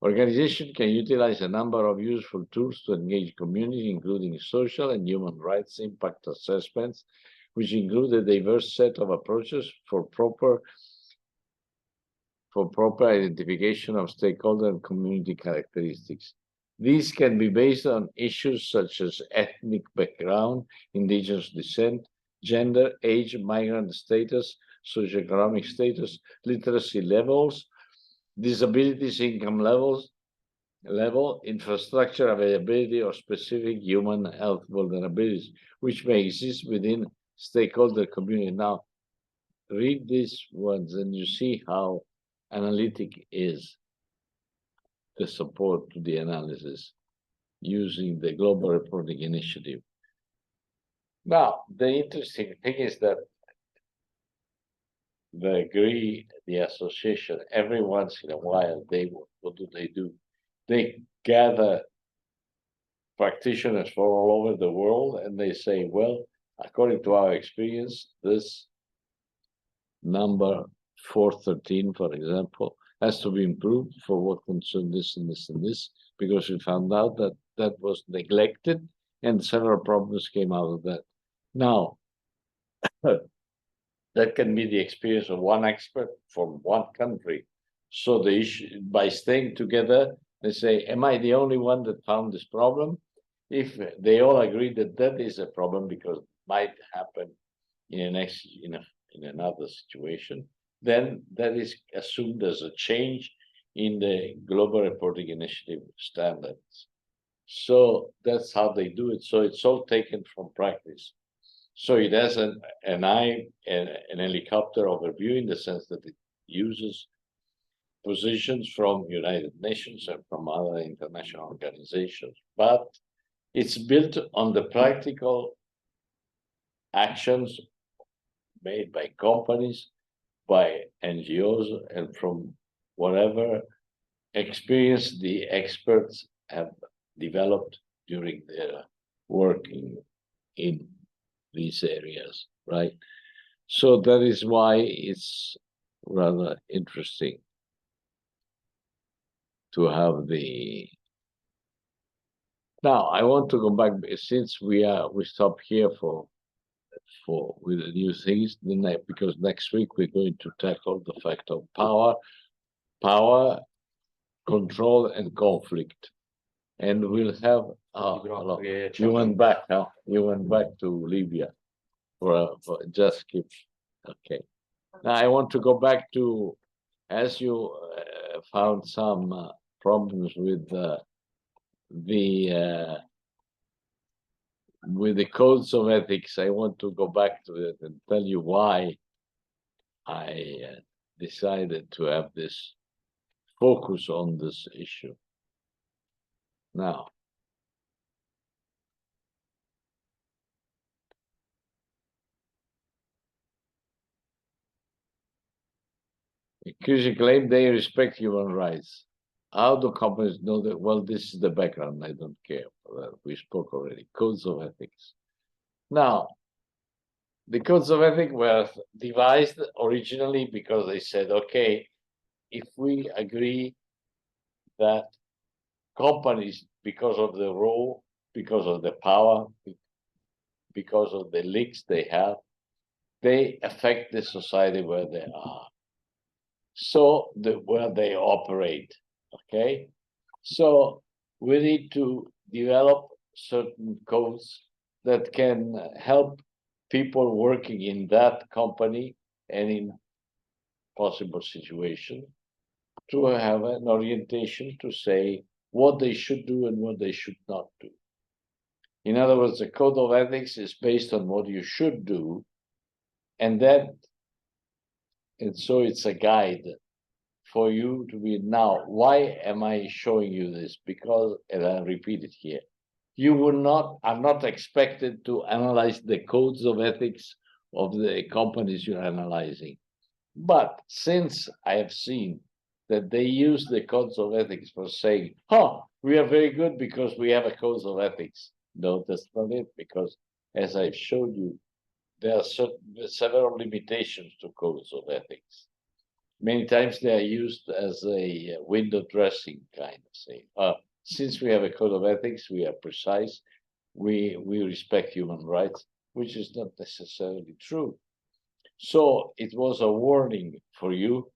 Speaker 2: Organizations can utilize a number of useful tools to engage community, including social and human rights impact assessments, which include a diverse set of approaches for proper identification of stakeholder and community characteristics. These can be based on issues such as ethnic background, indigenous descent, gender, age, migrant status, socioeconomic status, literacy levels, disabilities, income level, infrastructure availability, or specific human health vulnerabilities, which may exist within stakeholder community. Now, read these ones and you see how analytic is the support to the analysis using the Global Reporting Initiative. Now, the interesting thing is that the association, every once in a while, what do? They gather practitioners from all over the world and they say, well, according to our experience, this number 413, for example, has to be improved for what concerns this and this and this, because we found out that that was neglected and several problems came out of that. Now, that can be the experience of one expert from one country. So the issue, by staying together, they say, am I the only one that found this problem? If they all agree that that is a problem because it might happen in another situation, then that is assumed as a change in the Global Reporting Initiative standards. So that's how they do it. So it's all taken from practice. So it has an helicopter overview in the sense that it uses positions from United Nations and from other international organizations, but it's built on the practical actions made by companies, by NGOs, and from whatever experience the experts have developed during their working in these areas, right? So that is why it's rather interesting to have the. Now I want to go back since we stop here for with the new things. Because next week we're going to tackle the fact of power, control, and conflict, and we'll have. You went back, huh? You went back to Libya for just keep. Okay. Now I want to go back to as you found some problems with the codes of ethics, I want to go back to it and tell you why I decided to have this focus on this issue. Now, accusing claim they respect human rights. How do companies know that? Well, this is the background. I don't care for that. We spoke already. Codes of ethics. Now, the codes of ethics were devised originally because they said, okay, if we agree that companies, because of the role, because of the power, because of the links they have, they affect the society where they are. So where they operate, okay? So we need to develop certain codes that can help people working in that company and in possible situation to have an orientation to say what they should do and what they should not do. In other words, the code of ethics is based on what you should do, and so it's a guide for you to be. Now, why am I showing you this? Because, and I repeat it here, are not expected to analyze the codes of ethics of the companies you're analyzing. But since I have seen that they use the codes of ethics for saying, we are very good because we have a codes of ethics. No, that's not it, because as I've showed you, there are several limitations to codes of ethics. Many times they are used as a window dressing kind of thing. Since we have a code of ethics, we are precise, we respect human rights, which is not necessarily true. So it was a warning for you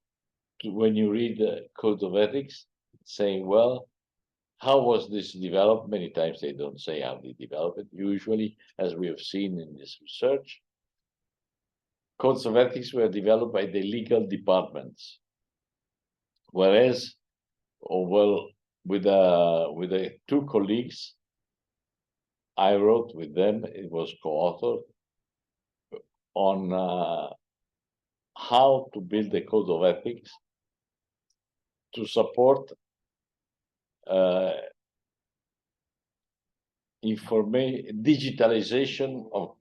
Speaker 2: when you read the code of ethics, saying, well, how was this developed? Many times they don't say how they developed it. Usually, as we have seen in this research, codes of ethics were developed by the legal departments. Whereas, with the two colleagues, I wrote with them, it was co-authored, on how to build a code of ethics to support digitalization of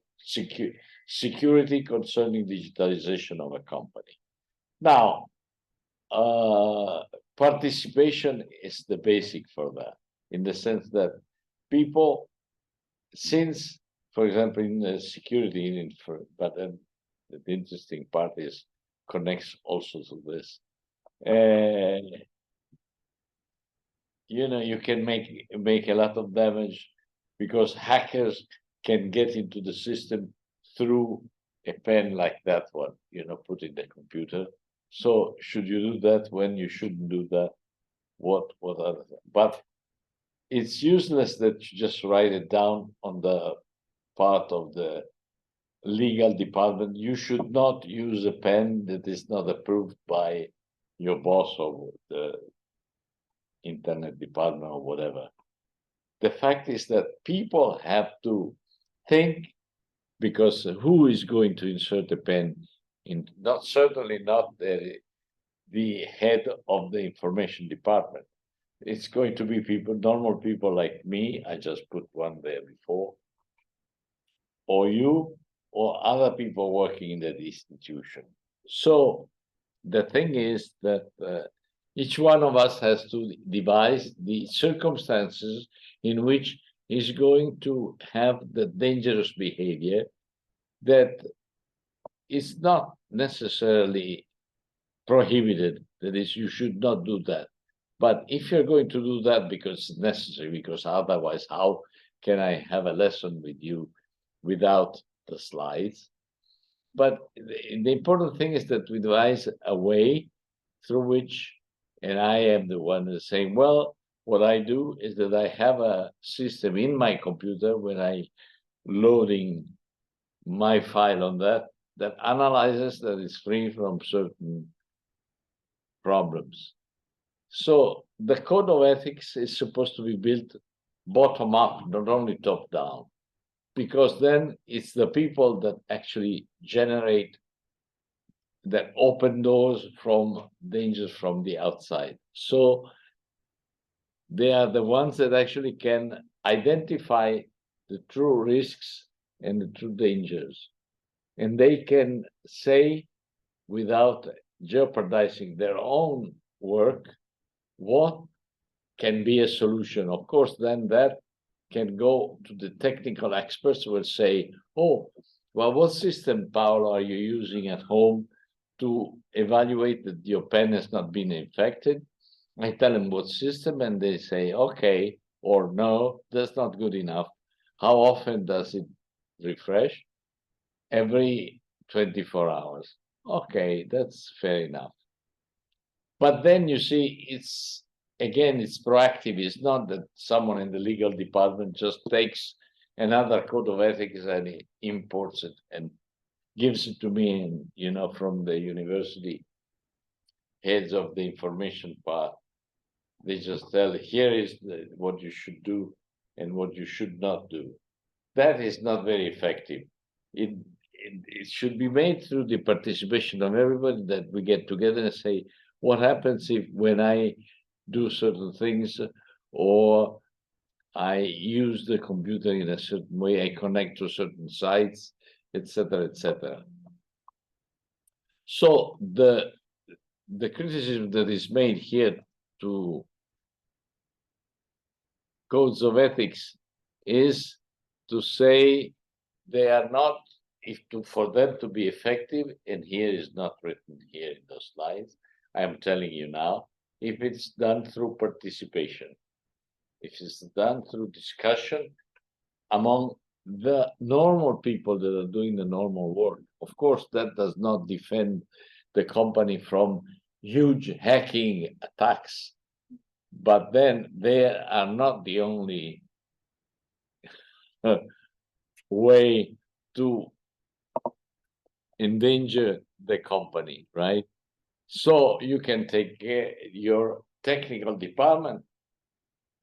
Speaker 2: security concerning digitalization of a company. Now, participation is the basic for that, in the sense that people, since, for example, in security, but then the interesting part is connects also to this. You can make a lot of damage because hackers can get into the system through a pen like that one, put in the computer. So should you do that when you shouldn't do that? What other thing? But it's useless that you just write it down on the part of the legal department. You should not use a pen that is not approved by your boss or the internet department or whatever. The fact is that people have to think, because who is going to insert a pen in? Certainly not the head of the information department. It's going to be normal people like me. I just put one there before, or you, or other people working in that institution. So the thing is that each one of us has to devise the circumstances in which he's going to have the dangerous behavior that is not necessarily prohibited. That is, you should not do that. But if you're going to do that because it's necessary, because otherwise, how can I have a lesson with you without the slides? But the important thing is that we devise a way through which, and I am the one who's saying, well, what I do is that I have a system in my computer when I loading my file on that analyzes that it's free from certain problems. So the code of ethics is supposed to be built bottom up, not only top down, because then it's the people that actually generate, that open doors from dangers from the outside. So they are the ones that actually can identify the true risks and the true dangers. And they can say, without jeopardizing their own work, what can be a solution. Of course, then that can go to the technical experts who will say, oh, well, what system, Paolo, are you using at home to evaluate that your pen has not been infected? I tell them what system, and they say, okay, or no, that's not good enough. How often does it refresh? Every 24 hours. Okay, that's fair enough. But then you see, it's proactive. It's not that someone in the legal department just takes another code of ethics and he imports it and gives it to me, and, you know, from the university heads of the information part. They just tell, here is what you should do and what you should not do. That is not very effective. It should be made through the participation of everybody, that we get together and say, what happens if when I do certain things, or I use the computer in a certain way, I connect to certain sites, etc., etc. So the criticism that is made here to codes of ethics is to say they are not, for them to be effective, and here is not written here in those slides, I am telling you now, if it's done through participation, if it's done through discussion among the normal people that are doing the normal work. Of course, that does not defend the company from huge hacking attacks, but then they are not the only way to endanger the company, right? So you can take care, your technical department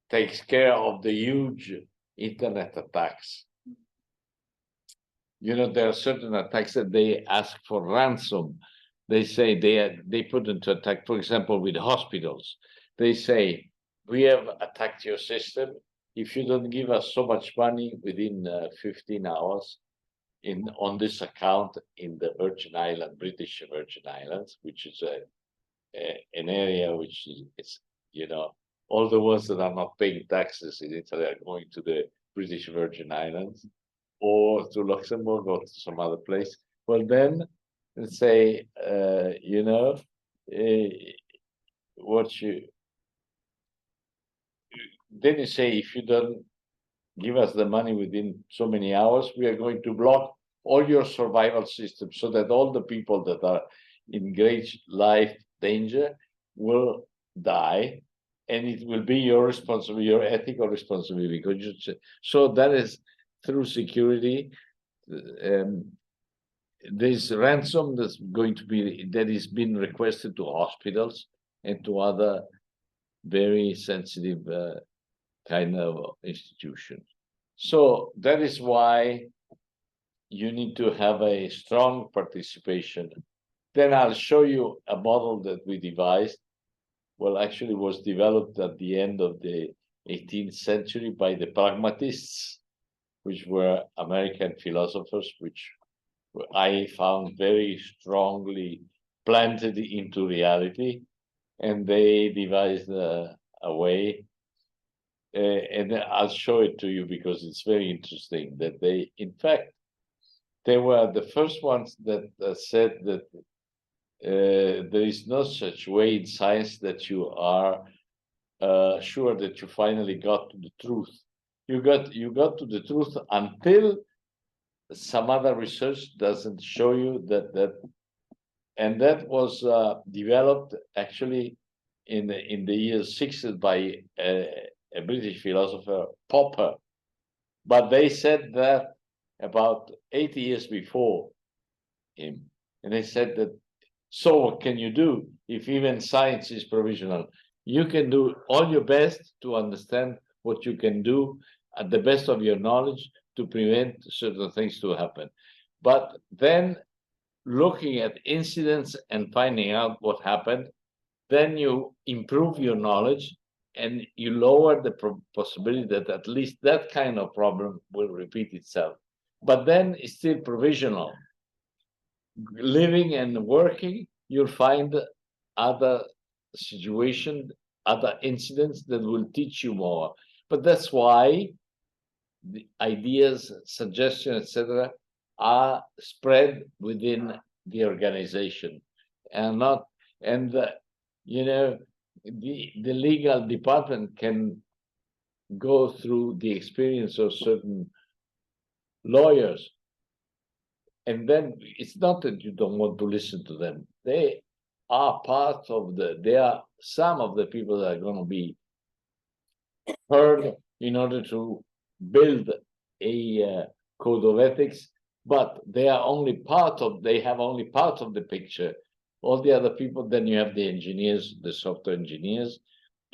Speaker 2: takes care of the huge internet attacks. You know, there are certain attacks that they ask for ransom. They say they put into attack, for example, with hospitals. They say, we have attacked your system. If you don't give us so much money within 15 hours on this account in the British Virgin Islands, which is an area which is, you know, all the ones that are not paying taxes in Italy are going to the British Virgin Islands or to Luxembourg or to some other place. Well, then say, you know, then you say, if you don't give us the money within so many hours, we are going to block all your survival systems so that all the people that are in great life danger will die, and it will be your responsibility, your ethical responsibility. So that is through security. There's ransom that is being requested to hospitals and to other very sensitive kind of institutions. So that is why you need to have a strong participation. Then I'll show you a model that we devised. Well, actually was developed at the end of the 18th century by the pragmatists, which were American philosophers, which I found very strongly planted into reality. And they devised a way, and I'll show it to you because it's very interesting that they, in fact, they were the first ones that said that there is no such way in science that you are sure that you finally got to the truth. You got to the truth until some other research doesn't show you that, and that was developed actually in the years 60s by a British philosopher, Popper. But they said that about 80 years before him, and they said that, so what can you do? if even science is provisional. You can do all your best to understand what you can do at the best of your knowledge to prevent certain things to happen. But then looking at incidents and finding out what happened, then you improve your knowledge and you lower the possibility that at least that kind of problem will repeat itself. But then it's still provisional. Living and working, you'll find other situations, other incidents that will teach you more. But that's why the ideas, suggestions, etc., are spread within the organization, and not you know, the legal department can go through the experience of certain lawyers, and then it's not that you don't want to listen to them. They are part of they are some of the people that are going to be heard in order to build a code of ethics, but they are only part of, they have only part of the picture. All the other people, then you have the engineers, the software engineers.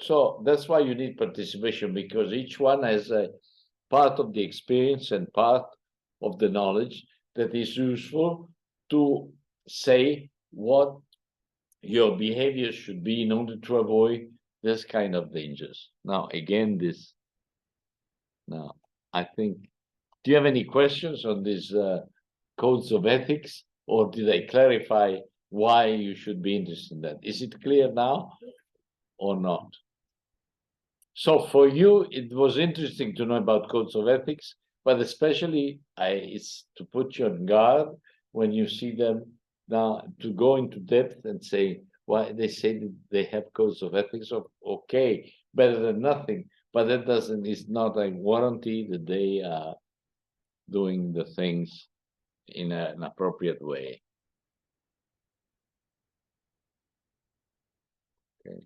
Speaker 2: So that's why you need participation, because each one has a part of the experience and part of the knowledge that is useful to say what your behavior should be in order to avoid this kind of dangers. Now, again, I think, do you have any questions on these codes of ethics, or did I clarify why you should be interested in that? Is it clear now or not? So for you, it was interesting to know about codes of ethics, but especially it's to put you on guard when you see them now, to go into depth and say, why they say that they have codes of ethics. Okay, better than nothing, but that is not a warranty that they are doing the things in an appropriate way. Okay.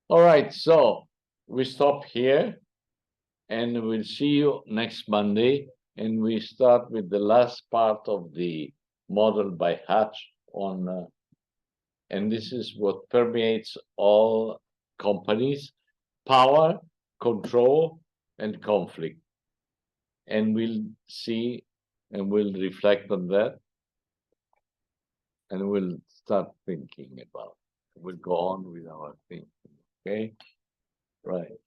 Speaker 2: All right, so we stop here and we'll see you next Monday, and we start with the last part of the model by Hatch on and this is what permeates all companies: power, control, and conflict. And we'll see and we'll reflect on that, and we'll start thinking about it. We'll go on with our thinking. Okay, right.